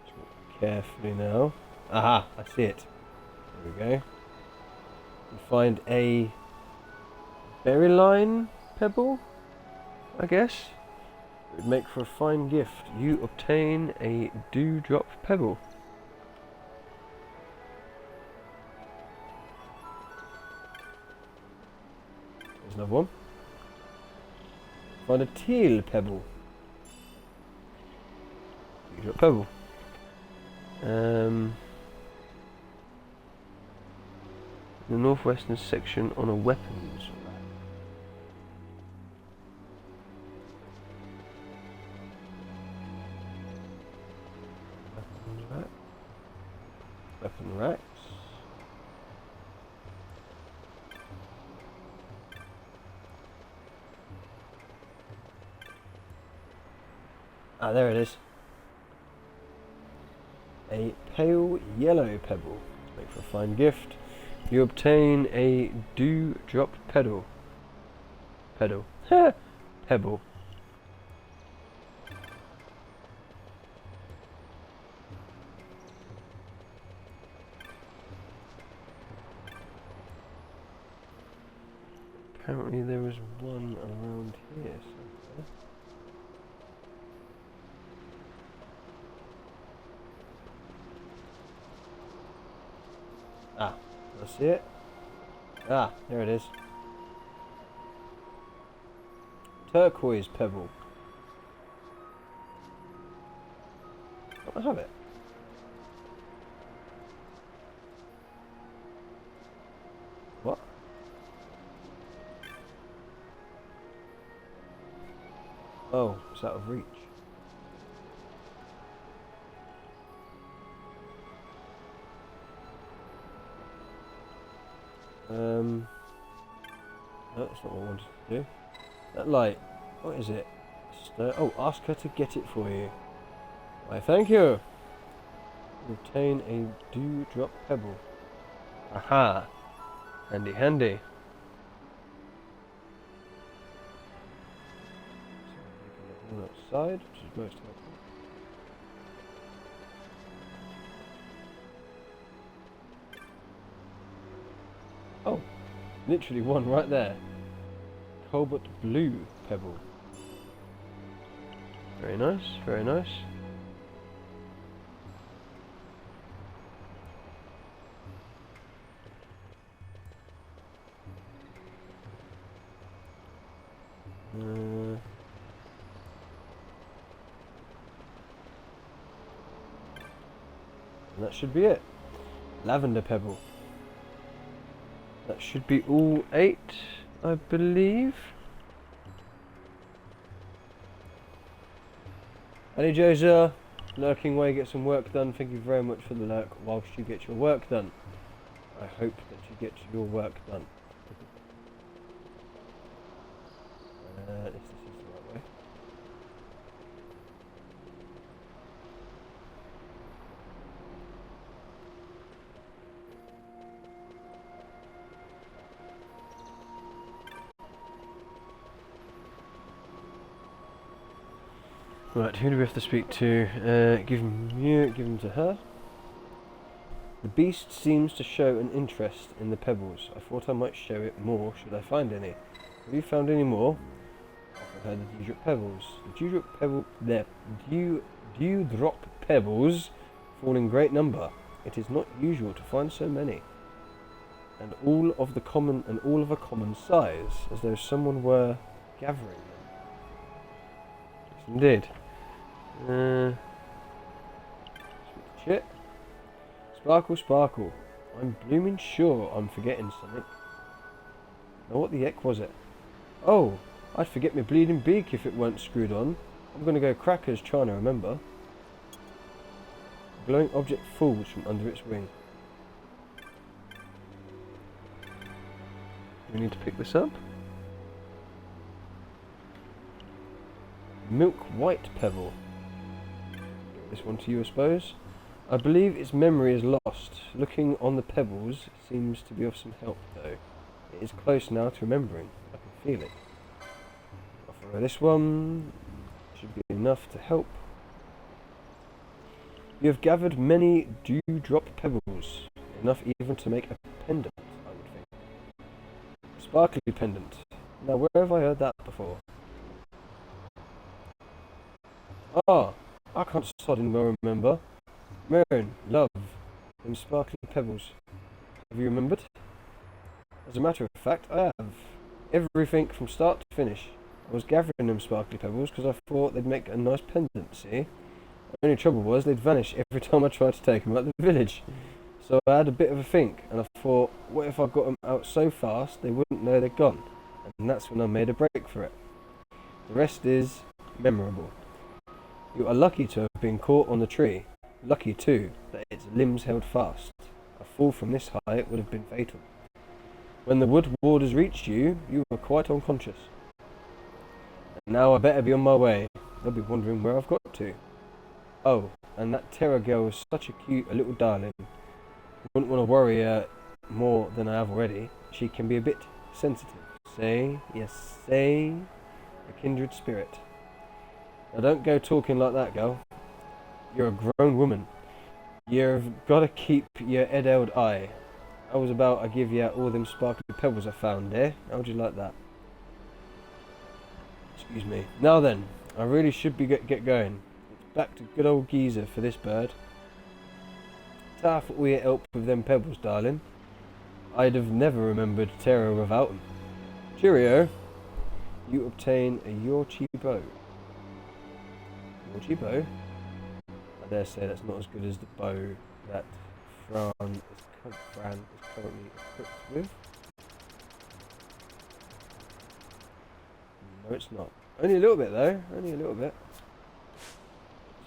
Just look carefully now. Aha, I see it. There we go. You find a berryline pebble, I guess. It would make for a fine gift. You obtain a dewdrop pebble. There's another one. Find a teal pebble. Dewdrop pebble. The northwestern section on a weapons rack. Weapons rack. Weapon racks. Ah, there it is. A pale yellow pebble. Make for a fine gift. You obtain a dewdrop pebble. Pebble. Pebble. Apparently there was one around here somewhere. Ah, I see it. Ah, there it is. Turquoise pebble. I have it. What? Oh, it's out of reach. No, that's not what I wanted to do. That light, what is it? Oh, ask her to get it for you. Why, thank you. Obtain a dewdrop pebble. Aha! Handy, handy. So, one outside, which is most helpful. Oh, literally one right there. Cobalt blue pebble. Very nice, very nice. And that should be it. Lavender pebble. That should be all 8, I believe. Hey Joza, lurking away, get some work done. Thank you very much for the lurk whilst you get your work done. I hope that you get your work done. If this is the right way. Right, who do we have to speak to? Give them to her. The beast seems to show an interest in the pebbles. I thought I might show it more should I find any. Have you found any more? Offer her the dewdrop pebbles. The dewdrop pebbles fall in great number. It is not usual to find so many, and all of a common size, as though someone were gathering them. Yes, indeed. Shit. Sparkle, sparkle. I'm blooming sure I'm forgetting something. Now what the heck was it? Oh, I'd forget my bleeding beak if it weren't screwed on. I'm gonna go crackers trying to remember. A glowing object falls from under its wing. Do we need to pick this up? Milk white pebble. This one to you, I suppose. I believe its memory is lost. Looking on the pebbles seems to be of some help, though. It is close now to remembering. I can feel it. Offer her this one. Should be enough to help. You have gathered many dewdrop pebbles. Enough even to make a pendant, I would think. Sparkly pendant. Now, where have I heard that before? Ah, I can't suddenly well remember. Marin, love, them sparkly pebbles. Have you remembered? As a matter of fact, I have. Everything from start to finish. I was gathering them sparkly pebbles because I thought they'd make a nice pendant, see? The only trouble was they'd vanish every time I tried to take them out of the village. So I had a bit of a think, and I thought, what if I got them out so fast they wouldn't know they're gone? And that's when I made a break for it. The rest is memorable. You are lucky to have been caught on the tree. Lucky, too, that its limbs held fast. A fall from this height would have been fatal. When the wood warders reached you, you were quite unconscious. And now I better be on my way. They'll be wondering where I've got to. Oh, and that Terra girl is such a little darling. I wouldn't want to worry her more than I have already. She can be a bit sensitive. Say, a kindred spirit. Now don't go talking like that, girl. You're a grown woman. You've got to keep your head held high. I was about to give you all them sparkly pebbles I found there. How'd you like that? Excuse me. Now then, I really should be get going. It's back to good old Giza for this bird. Ta for all your help with them pebbles, darling. I'd have never remembered Terra without them. Cheerio. You obtain a Yorchi bow. Yorchi bow? I dare say that's not as good as the bow that Fran is currently equipped with. No, it's not. Only a little bit though, only a little bit.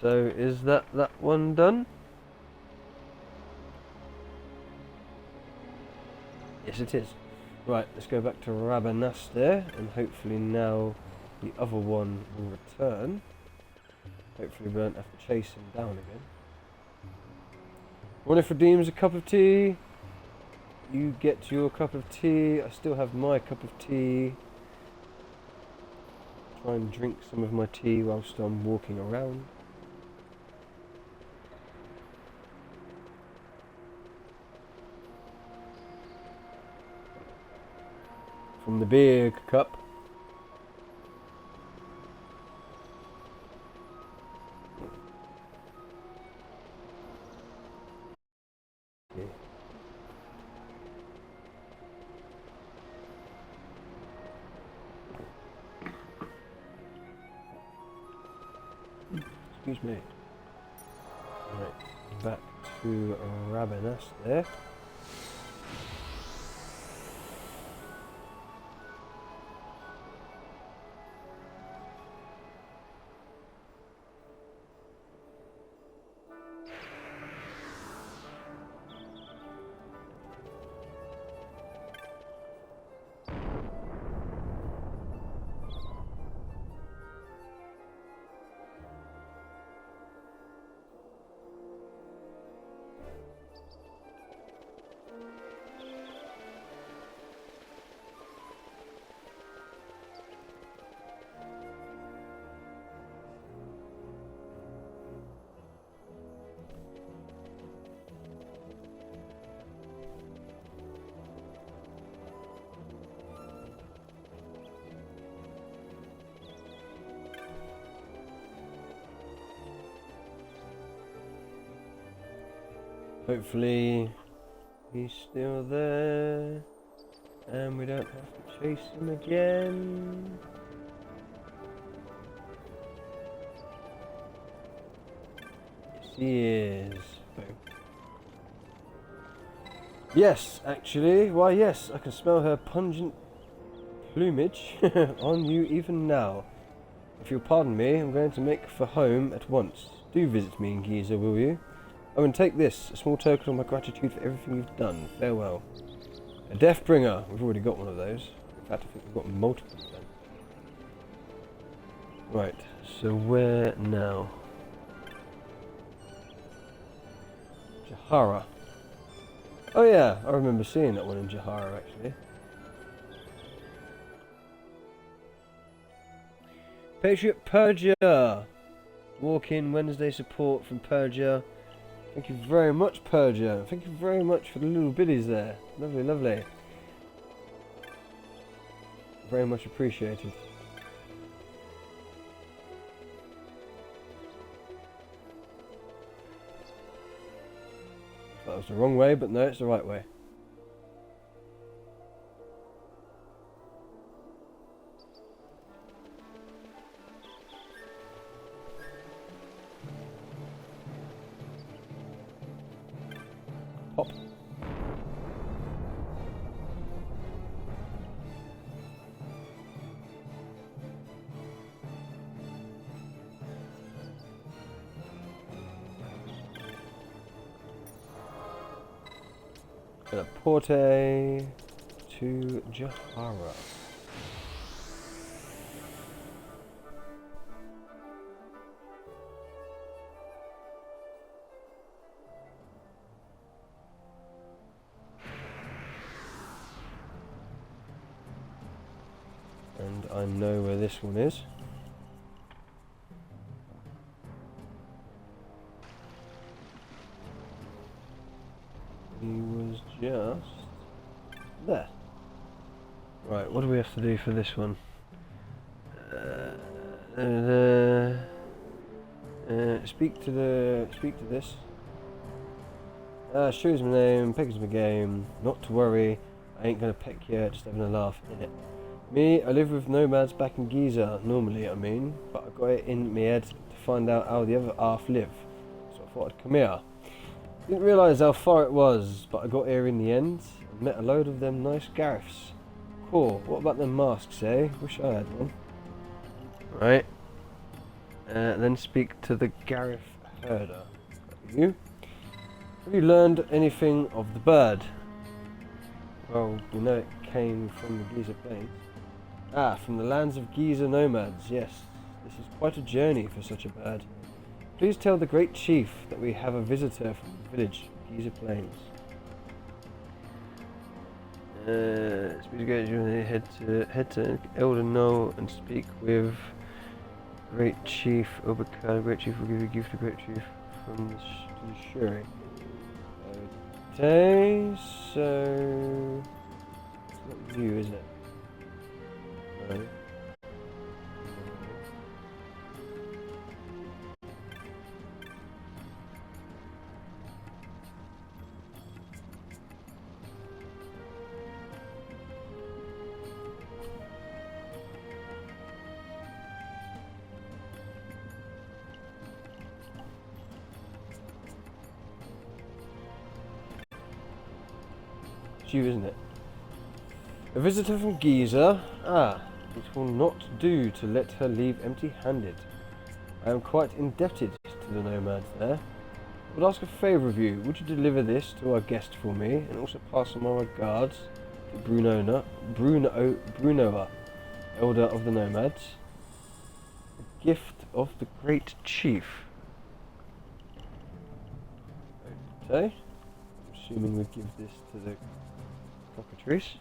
So is that one done? Yes it is. Right, let's go back to Rabanaster and hopefully now the other one will return. Hopefully we won't have to chase him down again. One if redeems a cup of tea. You get your cup of tea. I still have my cup of tea. Try and drink some of my tea whilst I'm walking around. From the big cup. Excuse me. Right, back to Rabanastre there. Hopefully he's still there and we don't have to chase him again. Yes he is. Boom. Yes, actually, why yes, I can smell her pungent plumage on you even now. If you'll pardon me, I'm going to make for home at once. Do visit me in Giza, will you? Oh, and take this, a small token of my gratitude for everything you've done. Farewell. A Deathbringer. We've already got one of those. In fact, I think we've got multiple of them. Right, so where now? Jahara. Oh yeah, I remember seeing that one in Jahara, actually. Patriot Persia! Walk-in Wednesday support from Persia. Thank you very much, Persia. Thank you very much for the little biddies there. Lovely, lovely. Very much appreciated. That was the wrong way, but no, it's the right way. Pop. Porte to Jahara. And I know where this one is. He was just there. Right, what do we have to do for this one? Speak to this. Shows my name, pegs my game. Not to worry, I ain't gonna peck you, just having a laugh in it. Me, I live with nomads back in Giza, normally I mean, but I got it in my head to find out how the other half live, so I thought I'd come here. Didn't realise how far it was, but I got here in the end and met a load of them nice Gareths. Cool, what about them masks, eh? Wish I had one. Right. Then speak to the Gareth herder. You? Have you learned anything of the bird? Well, we know it came from the Giza Plains. Ah, from the lands of Giza nomads, yes. This is quite a journey for such a bird. Please tell the great chief that we have a visitor from the village, Giza Plains. Speak to Great Chief, head to Elder Knoll and speak with Great Chief Obakar. Great Chief will give you a gift to Great Chief from the to the Shuri. Okay, so it's not you, is it? No. It's you, isn't it? A visitor from Giza? Ah, it will not do to let her leave empty-handed. I am quite indebted to the nomads there. I would ask a favour of you. Would you deliver this to our guest for me, and also pass on my regards to Brunoa, Elder of the Nomads? A gift of the Great Chief. Okay. I'm assuming we give this to the cockatrice.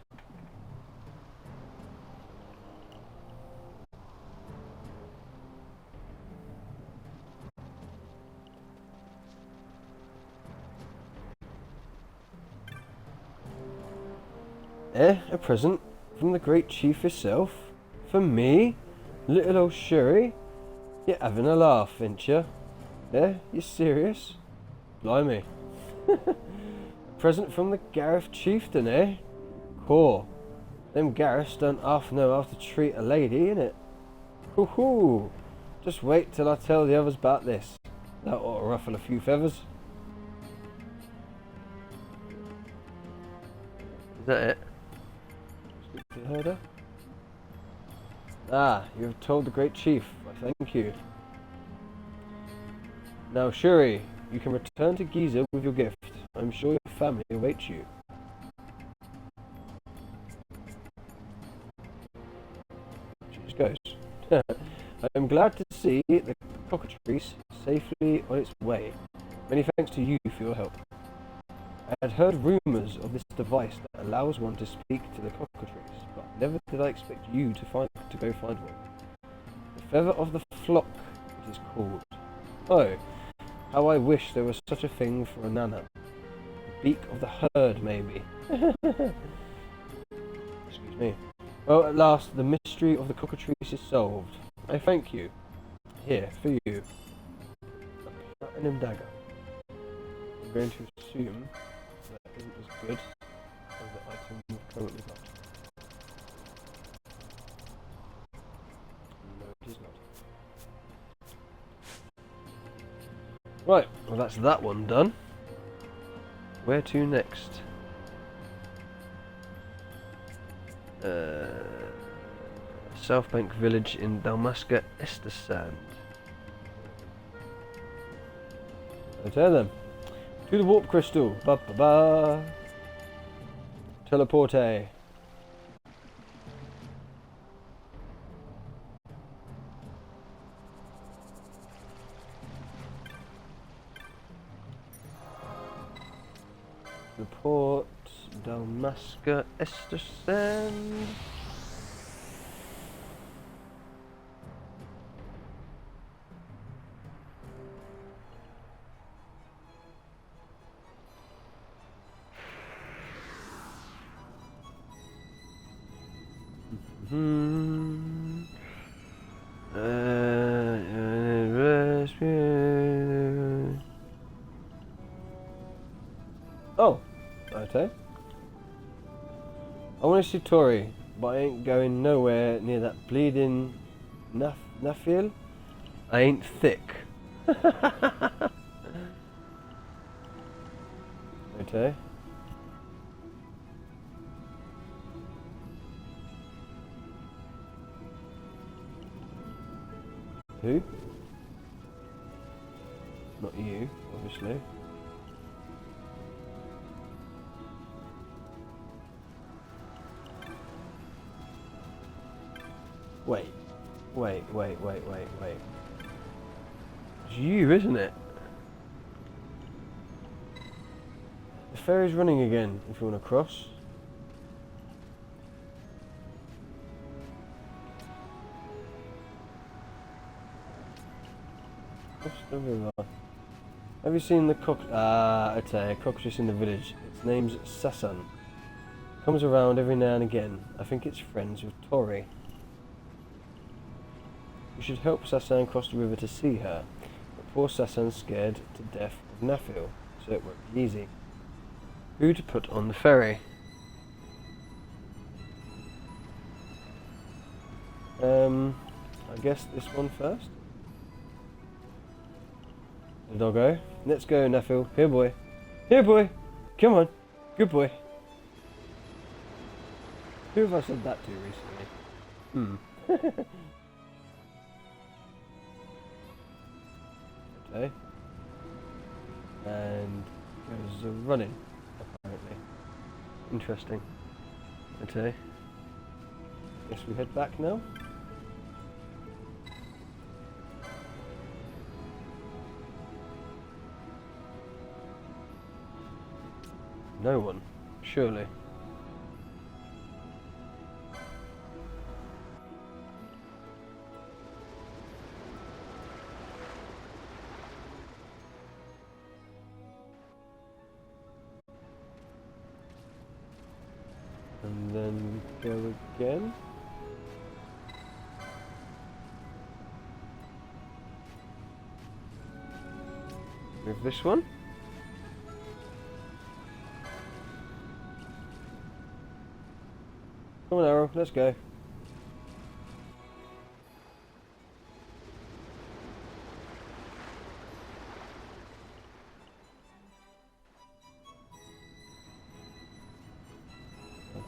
A present from the great chief herself? For me? Little old Shuri? You're having a laugh, ain't you? You serious? Blimey. Present from the Gareth chieftain, eh? Cool. Them Gareths don't half know how to treat a lady, innit? Hoo hoo! Just wait till I tell the others about this. That ought to ruffle a few feathers. Is that it? Speak to the herder? Ah, you have told the great chief. I thank you. Now, Shuri, you can return to Giza with your gift. I'm sure your family awaits you. She just goes. I am glad to see the cockatrice safely on its way. Many thanks to you for your help. I had heard rumours of this device that allows one to speak to the cockatrice, but never did I expect you to go find one. The feather of the flock, it is called. Oh, how I wish there was such a thing for a nana. The beak of the herd, maybe. Excuse me. Well, at last, the mystery of the cockatrice is solved. I thank you. Here, for you. A platinum dagger. I'm going to assume that isn't as good as the item we've currently got. No, it is not. Right, well that's that one done. Where to next? South Bank Village in Dalmasca Estersand. Okay then. To the warp crystal. Ba ba ba. Teleporte. Report Dalmasca Estersand. Oh, okay. I want to see Tori, but I ain't going nowhere near that bleeding Nafil. I ain't thick. Okay. Who? Not you, obviously. Wait. It's you, isn't it? The ferry's running again, if you want to cross. Cross the river. Have you seen the it's a cockatrice in the village. Its name's Sasan. Comes around every now and again. I think it's friends with Tori. We should help Sasan cross the river to see her. But poor Sasan's scared to death of Nafil, so it won't be easy. Who to put on the ferry? I guess this one first. The doggo. Let's go, Nafil. Here, boy. Here, boy. Come on. Good boy. Who have I said that to recently? Okay. And goes running, apparently. Interesting. Okay. Guess we head back now. No one, surely. And then we go again. With this one. Come on, Arrow, let's go.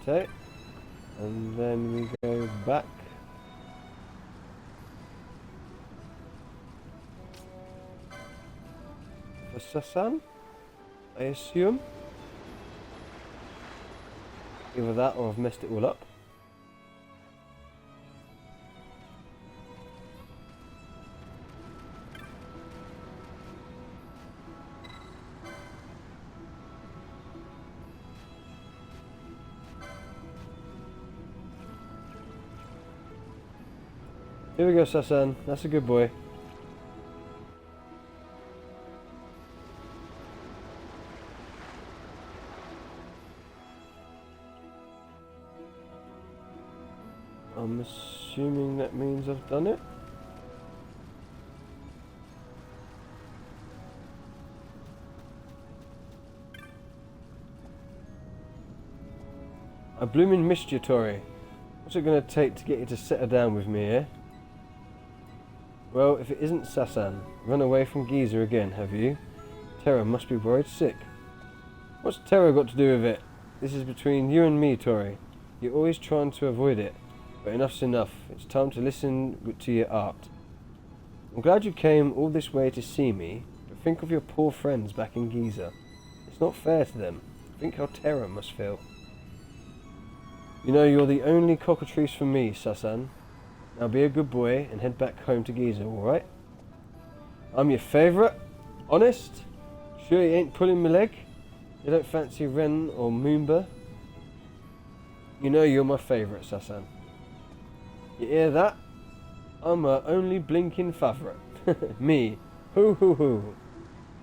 Okay, and then we go back. For Sasan, I assume. Either that or I've messed it all up. Here we go, Sasan. That's a good boy. I'm assuming that means I've done it. I blooming missed you, Tori. What's it going to take to get you to settle down with me, eh? Well, if it isn't Sasan, run away from Giza again, have you? Terra must be worried sick. What's Terra got to do with it? This is between you and me, Tori. You're always trying to avoid it, but enough's enough. It's time to listen to your art. I'm glad you came all this way to see me, but think of your poor friends back in Giza. It's not fair to them. Think how Terra must feel. You know, you're the only cockatrice for me, Sasan. Now be a good boy and head back home to Giza, alright? I'm your favourite? Honest? Sure you ain't pulling my leg? You don't fancy Ren or Moomba? You know you're my favourite, Sasan. You hear that? I'm her only blinking favourite. Me. Hoo hoo hoo.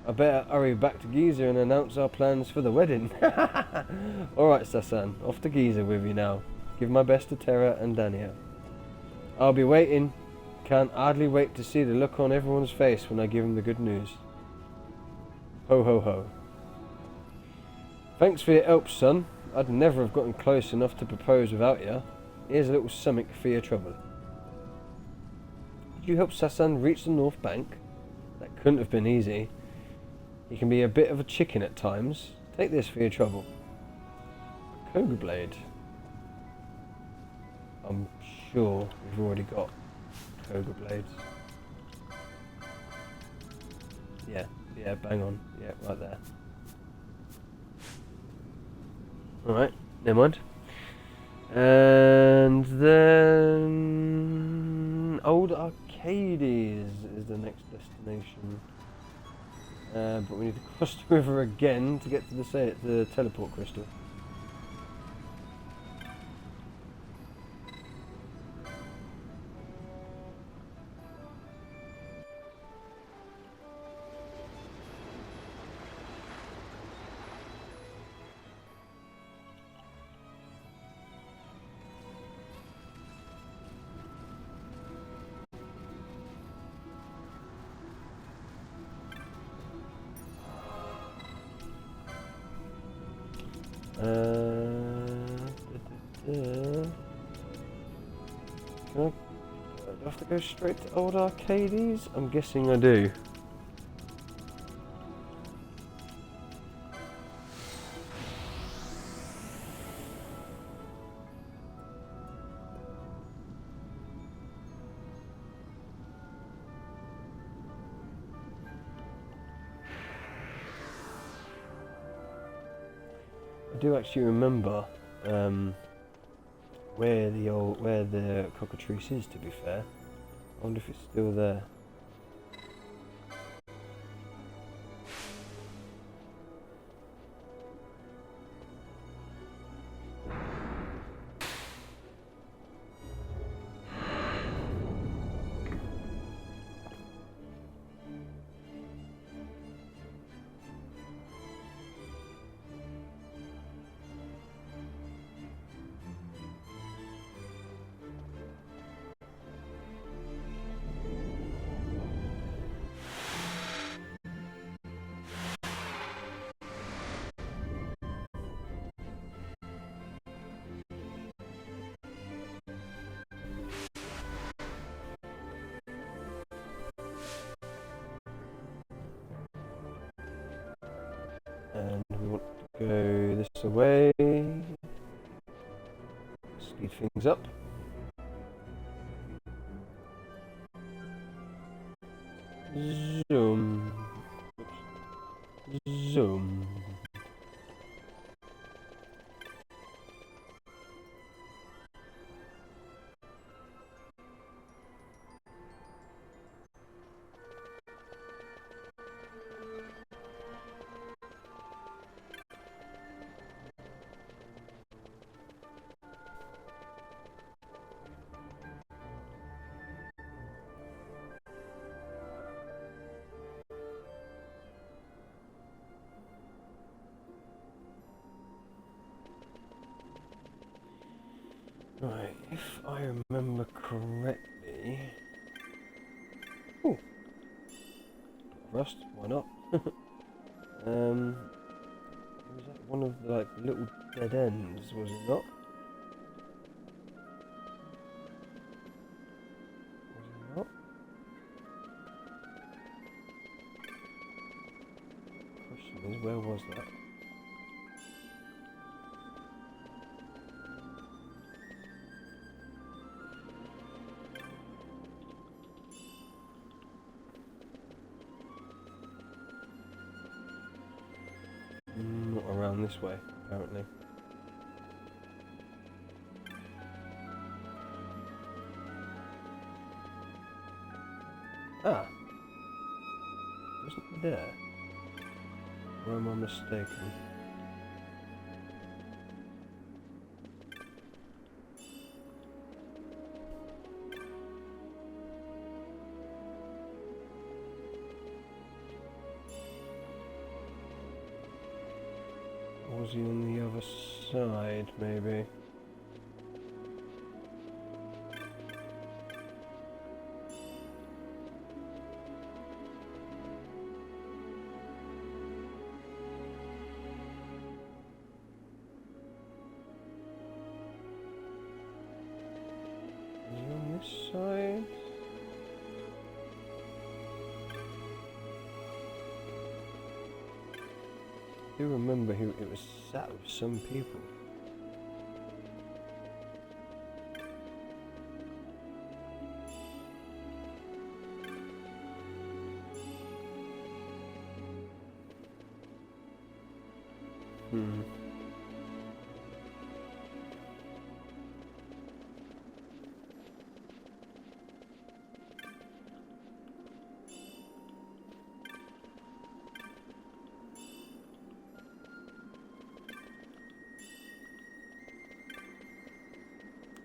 I better hurry back to Giza and announce our plans for the wedding. Alright, Sasan, off to Giza with you now. Give my best to Terra and Dania. I'll be waiting. Can't hardly wait to see the look on everyone's face when I give them the good news. Ho ho ho. Thanks for your help, son. I'd never have gotten close enough to propose without you. Here's a little something for your trouble. Did you help Sasan reach the North Bank? That couldn't have been easy. He can be a bit of a chicken at times. Take this for your trouble. A Koga blade. I'm sure we've already got Koga blades. Yeah, yeah, bang on. Yeah, right there. Alright, never mind. And then Old Arcades is the next destination. But we need to cross the river again to get to the teleport crystal. Da, da, da. Do I have to go straight to Old Arcades? I'm guessing I do. I do actually remember where the cockatrice is. To be fair, I wonder if it's still there. And we want to go this way. Speed things up. Zoom. Zoom. Right, if I remember correctly... Ooh! Rust, why not? Was that one of the, like, little dead ends, was it not? Was it not? Question is, where was that? Not around this way, apparently. Ah! Wasn't it there? Or am I mistaken? Or was he on the other side, maybe? Is he on this side? I do remember it was sat with some people. Hmm.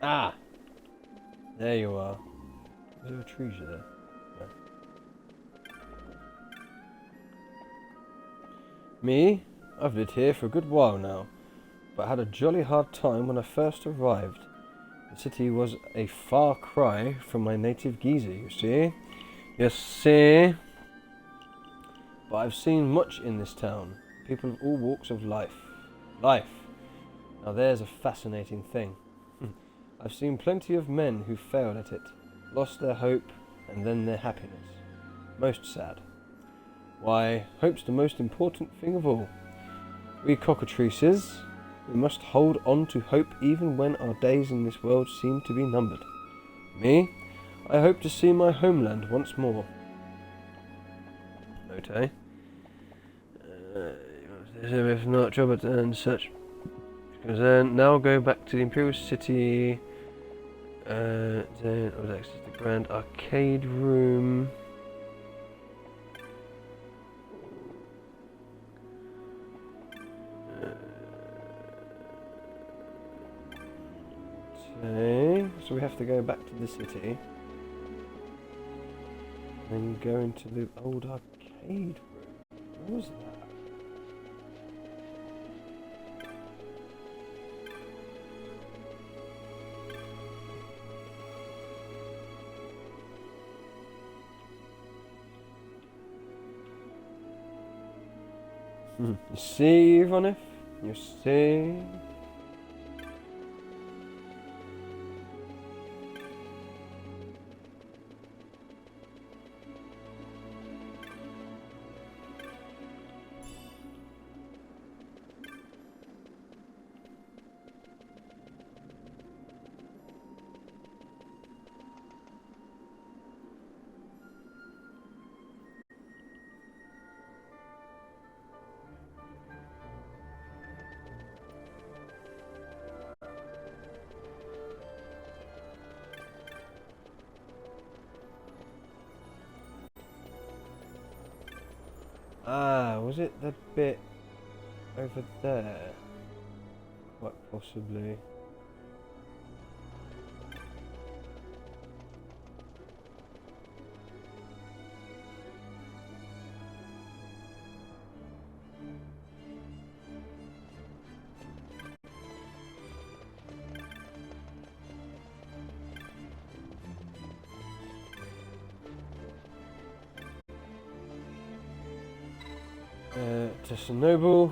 Ah! There you are. Is there a treasure there? No. Me? I've lived here for a good while now, but had a jolly hard time when I first arrived. The city was a far cry from my native Giza, you see? You see? But I've seen much in this town. People of all walks of life. Life! Now there's a fascinating thing. I've seen plenty of men who failed at it, lost their hope, and then their happiness. Most sad. Why, hope's the most important thing of all. We cockatrices, we must hold on to hope even when our days in this world seem to be numbered. Me, I hope to see my homeland once more. Note, eh? If not, Robert and such. Because then now go back to the Imperial City. Then access the Grand Arcade Room. Okay, so we have to go back to the city. Then go into the old arcade room. What was that? You see, Ronif? You see? Ah, was it the bit over there? Quite possibly. Just a noble.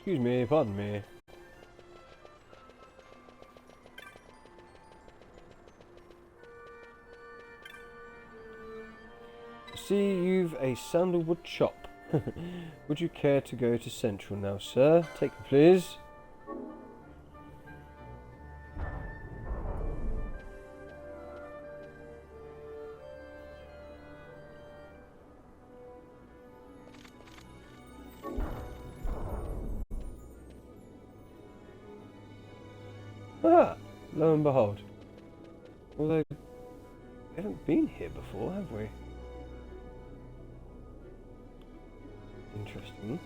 Excuse me, pardon me. See, you've a sandalwood chop. Would you care to go to Central now, sir? Take me, please. Ah, lo and behold. Although, we haven't been here before, have we? Interesting.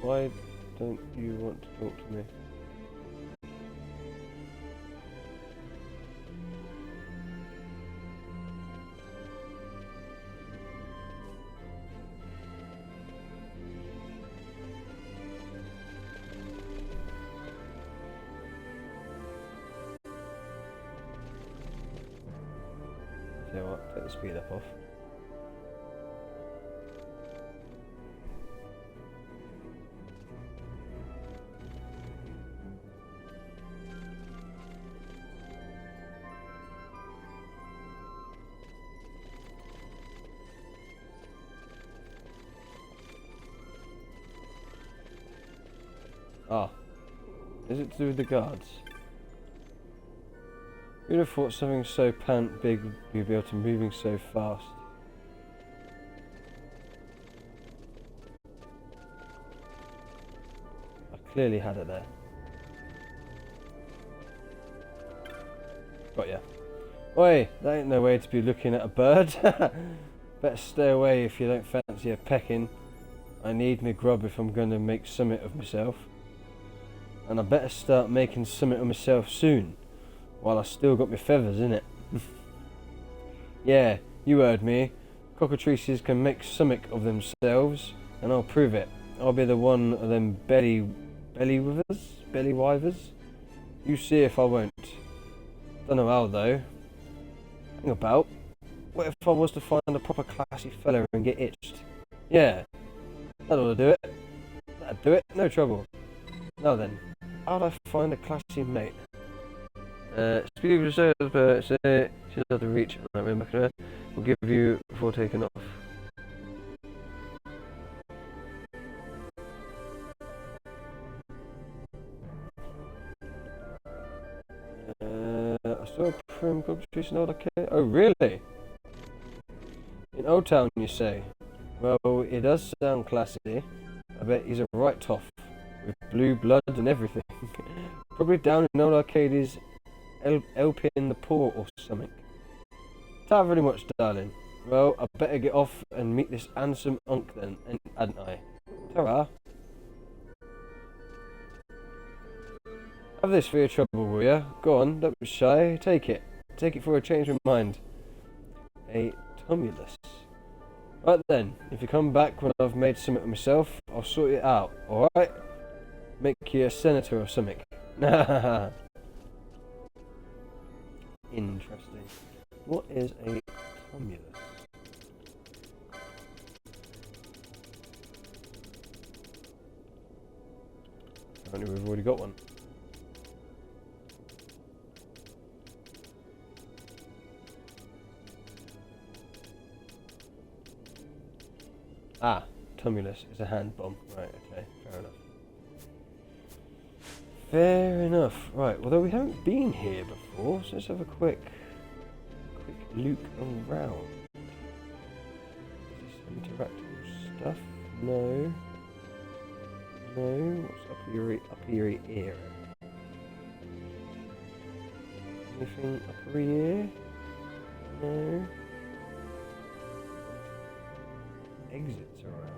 Why don't you want to talk to me? Tell you what, take the speed up off. Ah, is it to do with the guards? Who'd have thought something so big would be able to moving so fast? I clearly had it there. Got ya. Oi, that ain't no way to be looking at a bird. Better stay away if you don't fancy a pecking. I need me grub if I'm gonna make summit of myself. And I better start making summit of myself soon, while I still got my feathers in it. Yeah, you heard me. Cockatrices can make summit of themselves, and I'll prove it. I'll be the one of them belly wivers. You see if I won't. Don't know how though. Hang about. What if I was to find a proper classy fella and get itched? Yeah, that ought to do it. That'd do it, no trouble. Now then, how'd I find a classy mate? Speed of reserve, but say she's out of reach. Right, we're back there. We'll give you before taking off. I saw a prim cockatrice in Old Arcade. Oh, really? In Old Town, you say? Well, it does sound classy. I bet he's a right toff, with blue blood and everything. Probably down in Old Arcades, helping the poor or something. Not very much, darling. Well, I better get off and meet this handsome unk then, hadn't I? Ta-ra. Have this for your trouble, will ya? Go on, don't be shy. Take it. Take it for a change of mind. A tumulus. Right then, if you come back when I've made something of myself, I'll sort it out, alright? Make you a senator or something. Interesting. What is a tumulus? Apparently we've already got one. Ah, tumulus is a hand bomb. Right, okay, fair enough. Fair enough. Right, although we haven't been here before, so let's have a quick look around. Is this interactable stuff? No. No. What's up your ear? Anything up your ear? No. Exits around.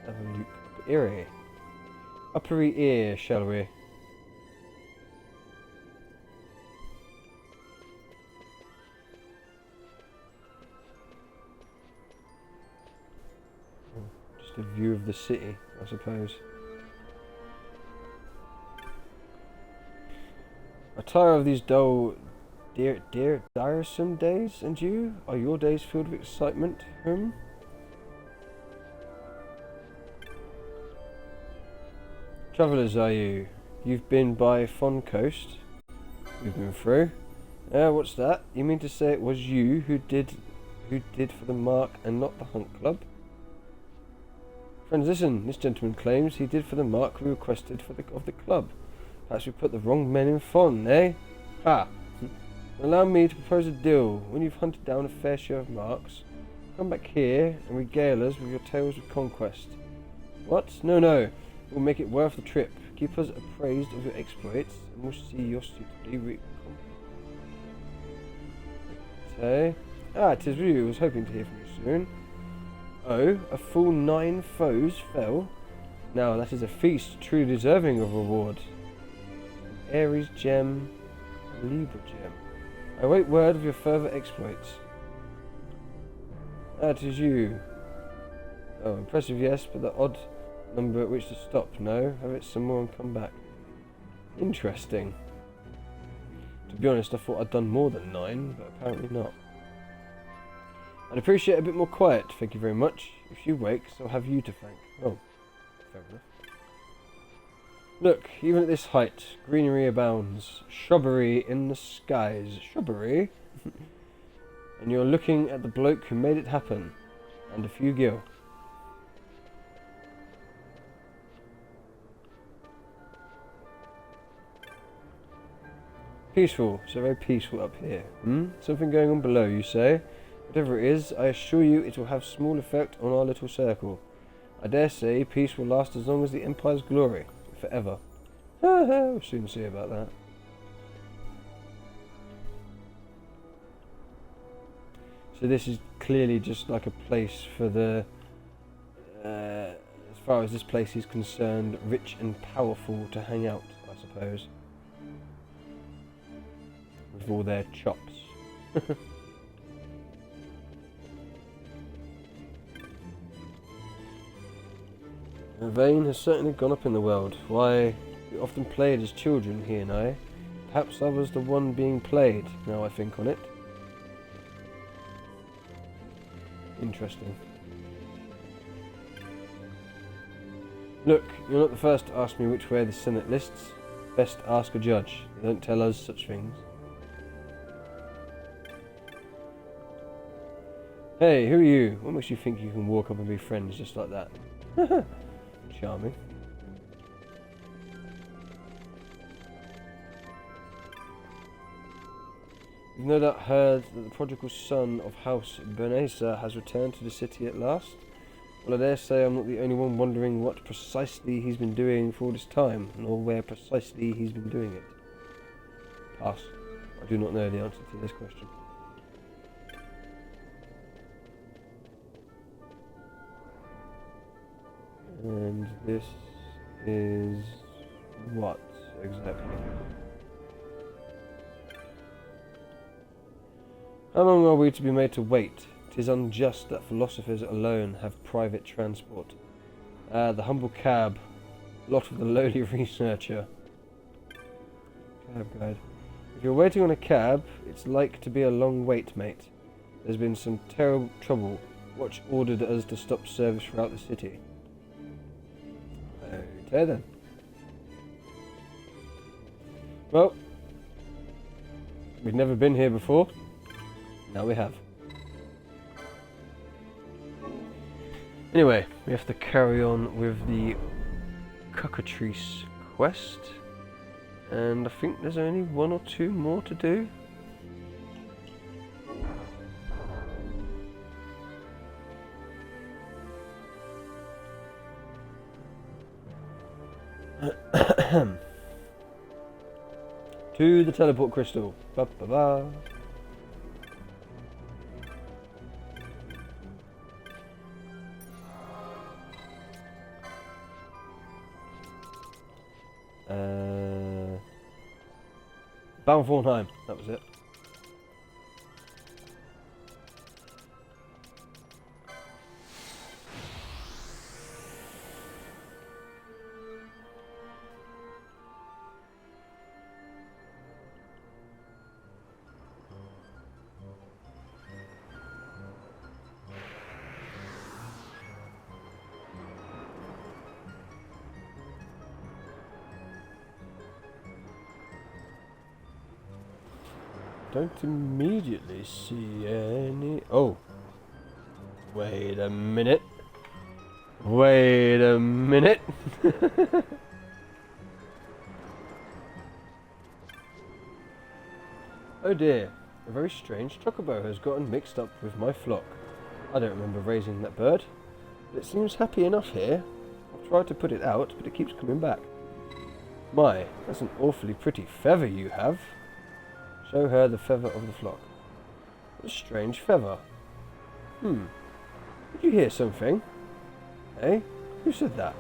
Have a look up ear. Upper ear, shall we? Just a view of the city, I suppose. I tire of these dull, tiresome days, and you? Are your days filled with excitement? Travellers, are you? You've been by Fon Coast? We've been through. What's that? You mean to say it was you who did for the mark and not the Hunt Club? Friends, listen. This gentleman claims he did for the mark we requested of the club. Perhaps we put the wrong men in Fon, eh? Ha! Allow me to propose a deal. When you've hunted down a fair share of marks, come back here and regale us with your tales of conquest. What? No. We'll make it worth the trip. Keep us appraised of your exploits, and we'll see your suitably recompensed. Ah, 'tis you. I was hoping to hear from you soon. Oh, a full 9 foes fell? Now that is a feast truly deserving of reward. Ares gem, Libra gem. I await word of your further exploits. That is you. Oh, impressive, yes, but the odd number at which to stop. No, have it some more and come back. Interesting. To be honest, I thought I'd done more than 9, but apparently not. I'd appreciate a bit more quiet, thank you very much. If you wake, I'll have you to thank. Oh, fair enough. Look, even at this height, greenery abounds. Shrubbery in the skies. Shrubbery? And you're looking at the bloke who made it happen. And a few gil. Peaceful, so very peaceful up here. Something going on below, you say? Whatever it is, I assure you it will have small effect on our little circle. I dare say peace will last as long as the Empire's glory. Forever. We'll soon see about that. So this is clearly just like a place for the, as far as this place is concerned, rich and powerful to hang out, I suppose. With all their chops. Vane has certainly gone up in the world. Why, we often played as children, he and I. Perhaps I was the one being played, now I think on it. Interesting. Look, you're not the first to ask me which way the Senate lists. Best ask a judge. They don't tell us such things. Hey, who are you? What makes you think you can walk up and be friends just like that? Charming. You've no doubt heard that the prodigal son of House Bernesa has returned to the city at last. Well, I dare say I'm not the only one wondering what precisely he's been doing for all this time, nor where precisely he's been doing it. Pass. I do not know the answer to this question. And this is what exactly? How long are we to be made to wait? 'Tis unjust that philosophers alone have private transport. The humble cab, lot of the lowly researcher. Cab guide. If you're waiting on a cab, it's like to be a long wait, mate. There's been some terrible trouble. Watch ordered us to stop service throughout the city. Okay then. Well, we've never been here before. Now we have. Anyway, we have to carry on with the Cockatrice quest. And I think there's only 1 or 2 more to do. To the teleport crystal. Ba ba ba. Balmthornheim, that was it. Don't immediately see any... Oh. Wait a minute. Wait a minute. Oh dear. A very strange chocobo has gotten mixed up with my flock. I don't remember raising that bird. But it seems happy enough here. I've tried to put it out, but it keeps coming back. My, that's an awfully pretty feather you have. Show her the feather of the flock. What a strange feather. Did you hear something? Eh? Who said that?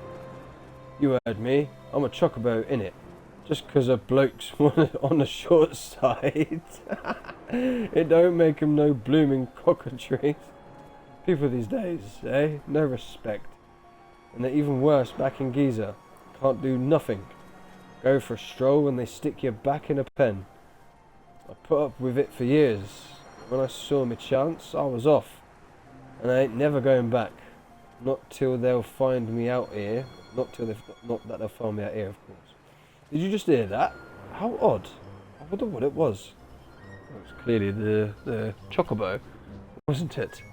You heard me. I'm a chocobo in it. Just 'cause a bloke's on the short side. It don't make him no blooming cockatrice. People these days, eh? No respect. And they're even worse back in Giza. Can't do nothing. Go for a stroll and they stick you back in a pen. I put up with it for years. When I saw my chance, I was off. And I ain't never going back. Not till they'll find me out here. Not that they'll find me out here, of course. Did you just hear that? How odd. I wonder what it was. It was clearly the chocobo, wasn't it?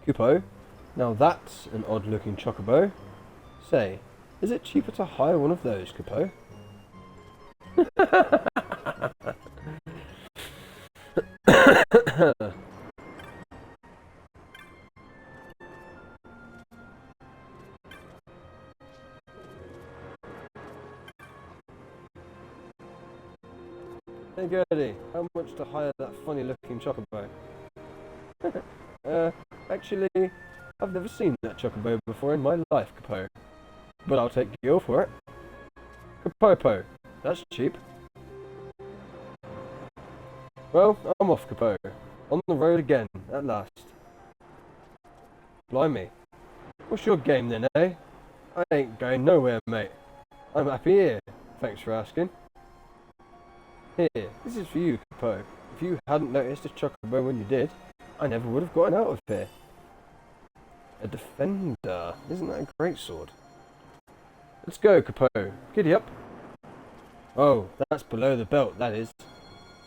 Kupo, now that's an odd looking chocobo. Say, is it cheaper to hire one of those, Kupo? Hey Gertie, how much to hire that funny looking chocobo? Actually, I've never seen that chocobo before in my life, Capo. But I'll take your for it. Capopo, that's cheap. Well, I'm off, Capo. On the road again, at last. Blimey. What's your game then, eh? I ain't going nowhere, mate. I'm happy here. Thanks for asking. Here, this is for you, Capo. If you hadn't noticed the chocobo when you did, I never would have gotten out of here. A defender. Isn't that a great sword? Let's go, Capo. Giddy up. Oh, that's below the belt, that is.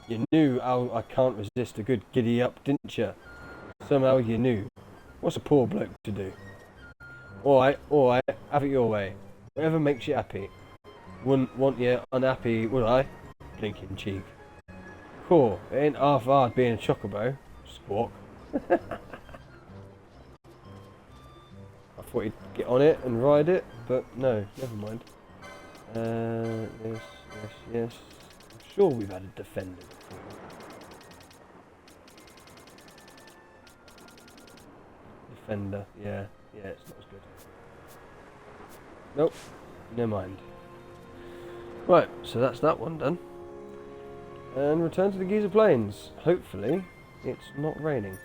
You knew how I can't resist a good giddy up, didn't you? Somehow you knew. What's a poor bloke to do? Alright, have it your way. Whatever makes you happy. Wouldn't want you unhappy, would I? Blinking cheek. Cool, it ain't half hard being a chocobo. Squawk. I thought you'd get on it and ride it, but no, never mind. Yes. I'm sure we've had a defender before. Defender, yeah, it's not as good. Nope, never mind. Right, so that's that one done. And return to the Giza Plains. Hopefully, it's not raining.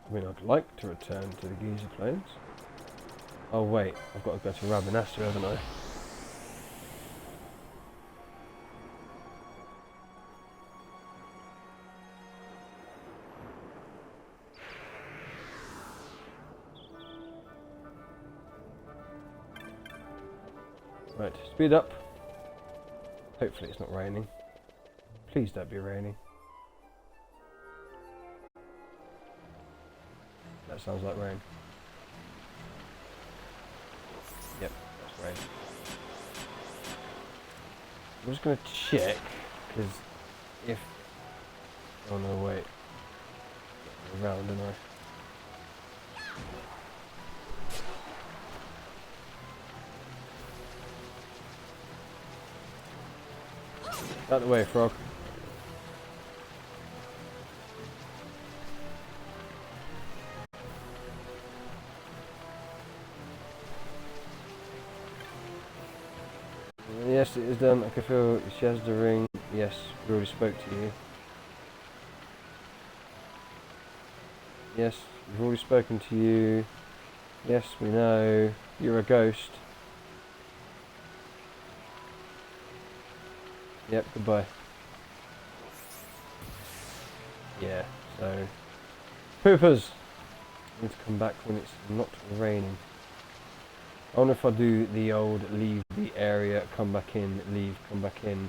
I mean, I'd like to return to the Giza Plains. Oh wait, I've got to go to Rabanastre, haven't I? Right, speed up. Hopefully it's not raining. Please don't be raining. That sounds like rain. Yep, that's rain. I'm just going to check, because if... Oh no, wait. Around, didn't I? Out the way, frog. Yes, it is done. I can feel she has the ring. Yes, we already spoke to you. Yes, we've already spoken to you. Yes, we know. You're a ghost. Yep, goodbye. Yeah, so... Poopers! I need to come back when it's not raining. I wonder if I do the old leave the area, come back in, leave, come back in.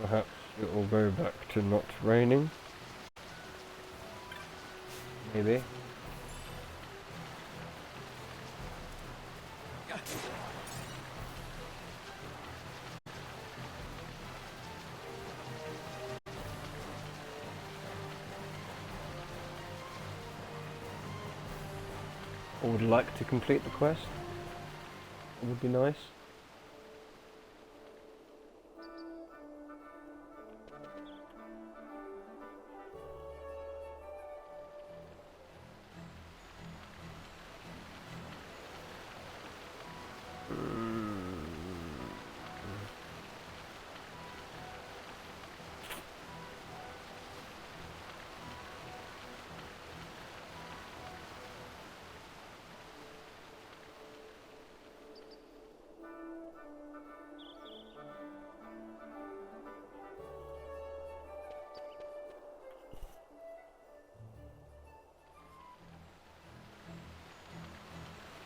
Perhaps it will go back to not raining. Maybe. I would like to complete the quest. It would be nice.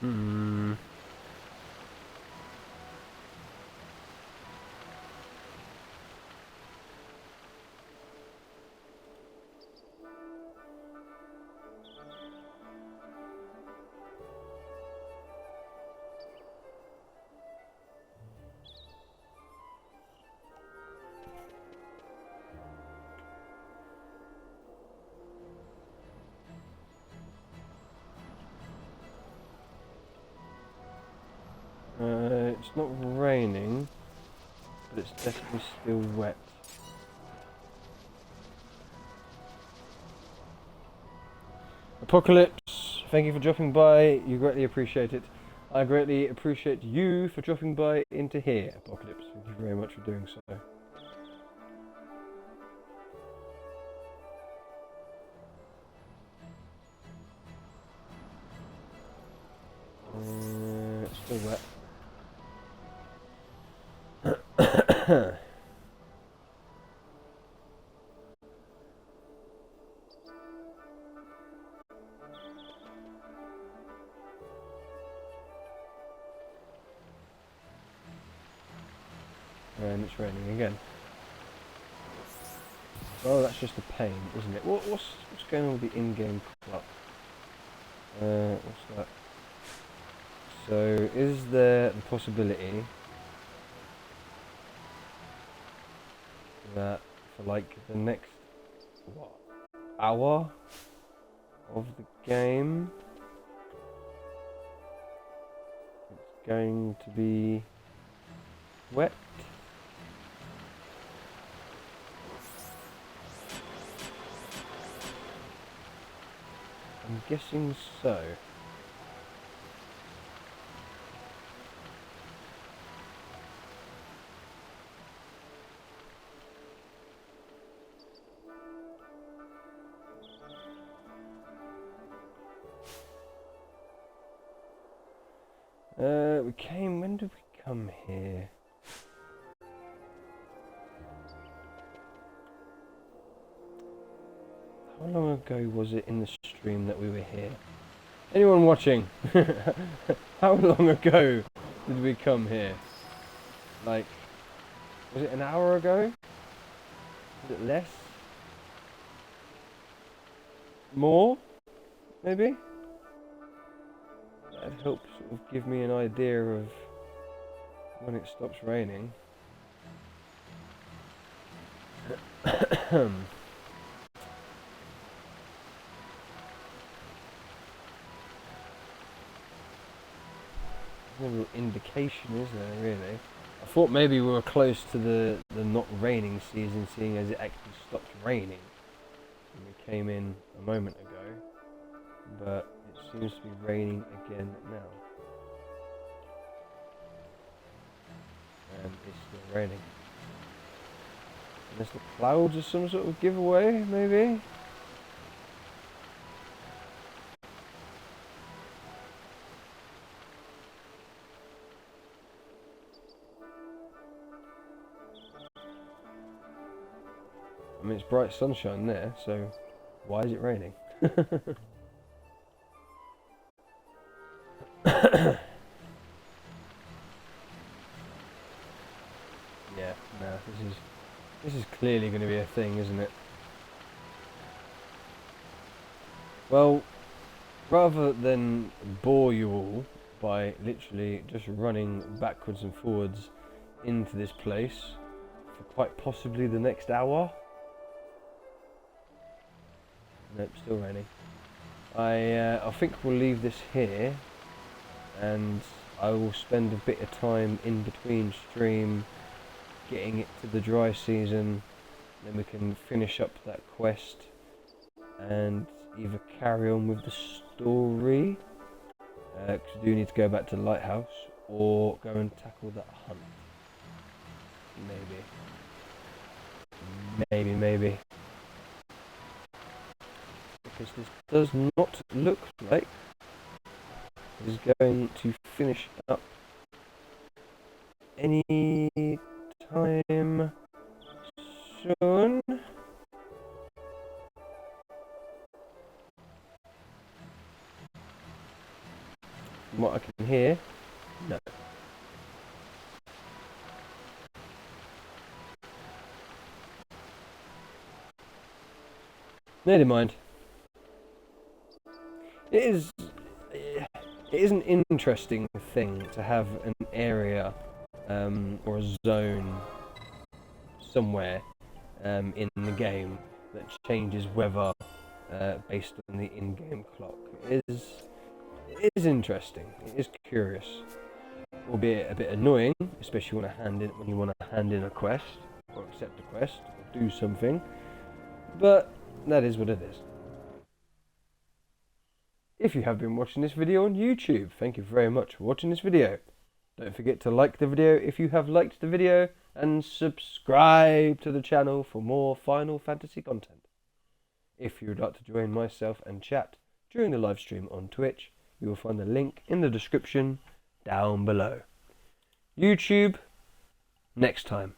Hmm. It's not raining, but it's definitely still wet. Apocalypse, thank you for dropping by. You greatly appreciate it. I greatly appreciate you for dropping by into here, Apocalypse. Thank you very much for doing so. It's still wet. And it's raining again. Oh, that's just a pain, isn't it? What's going on with the in-game clock? What's that? So, is there the possibility that for like the next hour of the game, it's going to be wet? I'm guessing so. When did we come here? How long ago was it in the stream that we were here? Anyone watching? How long ago did we come here? Like, was it an hour ago? Was it less? More? Maybe? That'd help sort of give me an idea of when it stops raining. No real indication, is there, really? I thought maybe we were close to the not raining season, seeing as it actually stopped raining when we came in a moment ago, but it seems to be raining again now. And it's still raining. Unless the clouds are some sort of giveaway, maybe? I mean, it's bright sunshine there, so why is it raining? Yeah, no, this is clearly going to be a thing, isn't it? Well, rather than bore you all by literally just running backwards and forwards into this place for quite possibly the next hour. Nope, still raining. I think we'll leave this here, and I will spend a bit of time in between stream getting it to the dry season, then we can finish up that quest and either carry on with the story, because we do need to go back to the lighthouse, or go and tackle that hunt. Maybe. Because this does not look like it is going to finish up any time soon. From what I here? No. Never mind. It is an interesting thing to have an area or a zone somewhere in the game that changes weather based on the in-game clock. It is interesting. It is curious, albeit a bit annoying, especially when you want to hand in a quest or accept a quest or do something. But that is what it is. If you have been watching this video on YouTube, thank you very much for watching this video. Don't forget to like the video if you have liked the video, and subscribe to the channel for more Final Fantasy content. If you would like to join myself and chat during the live stream on Twitch, you will find the link in the description down below. YouTube, next time.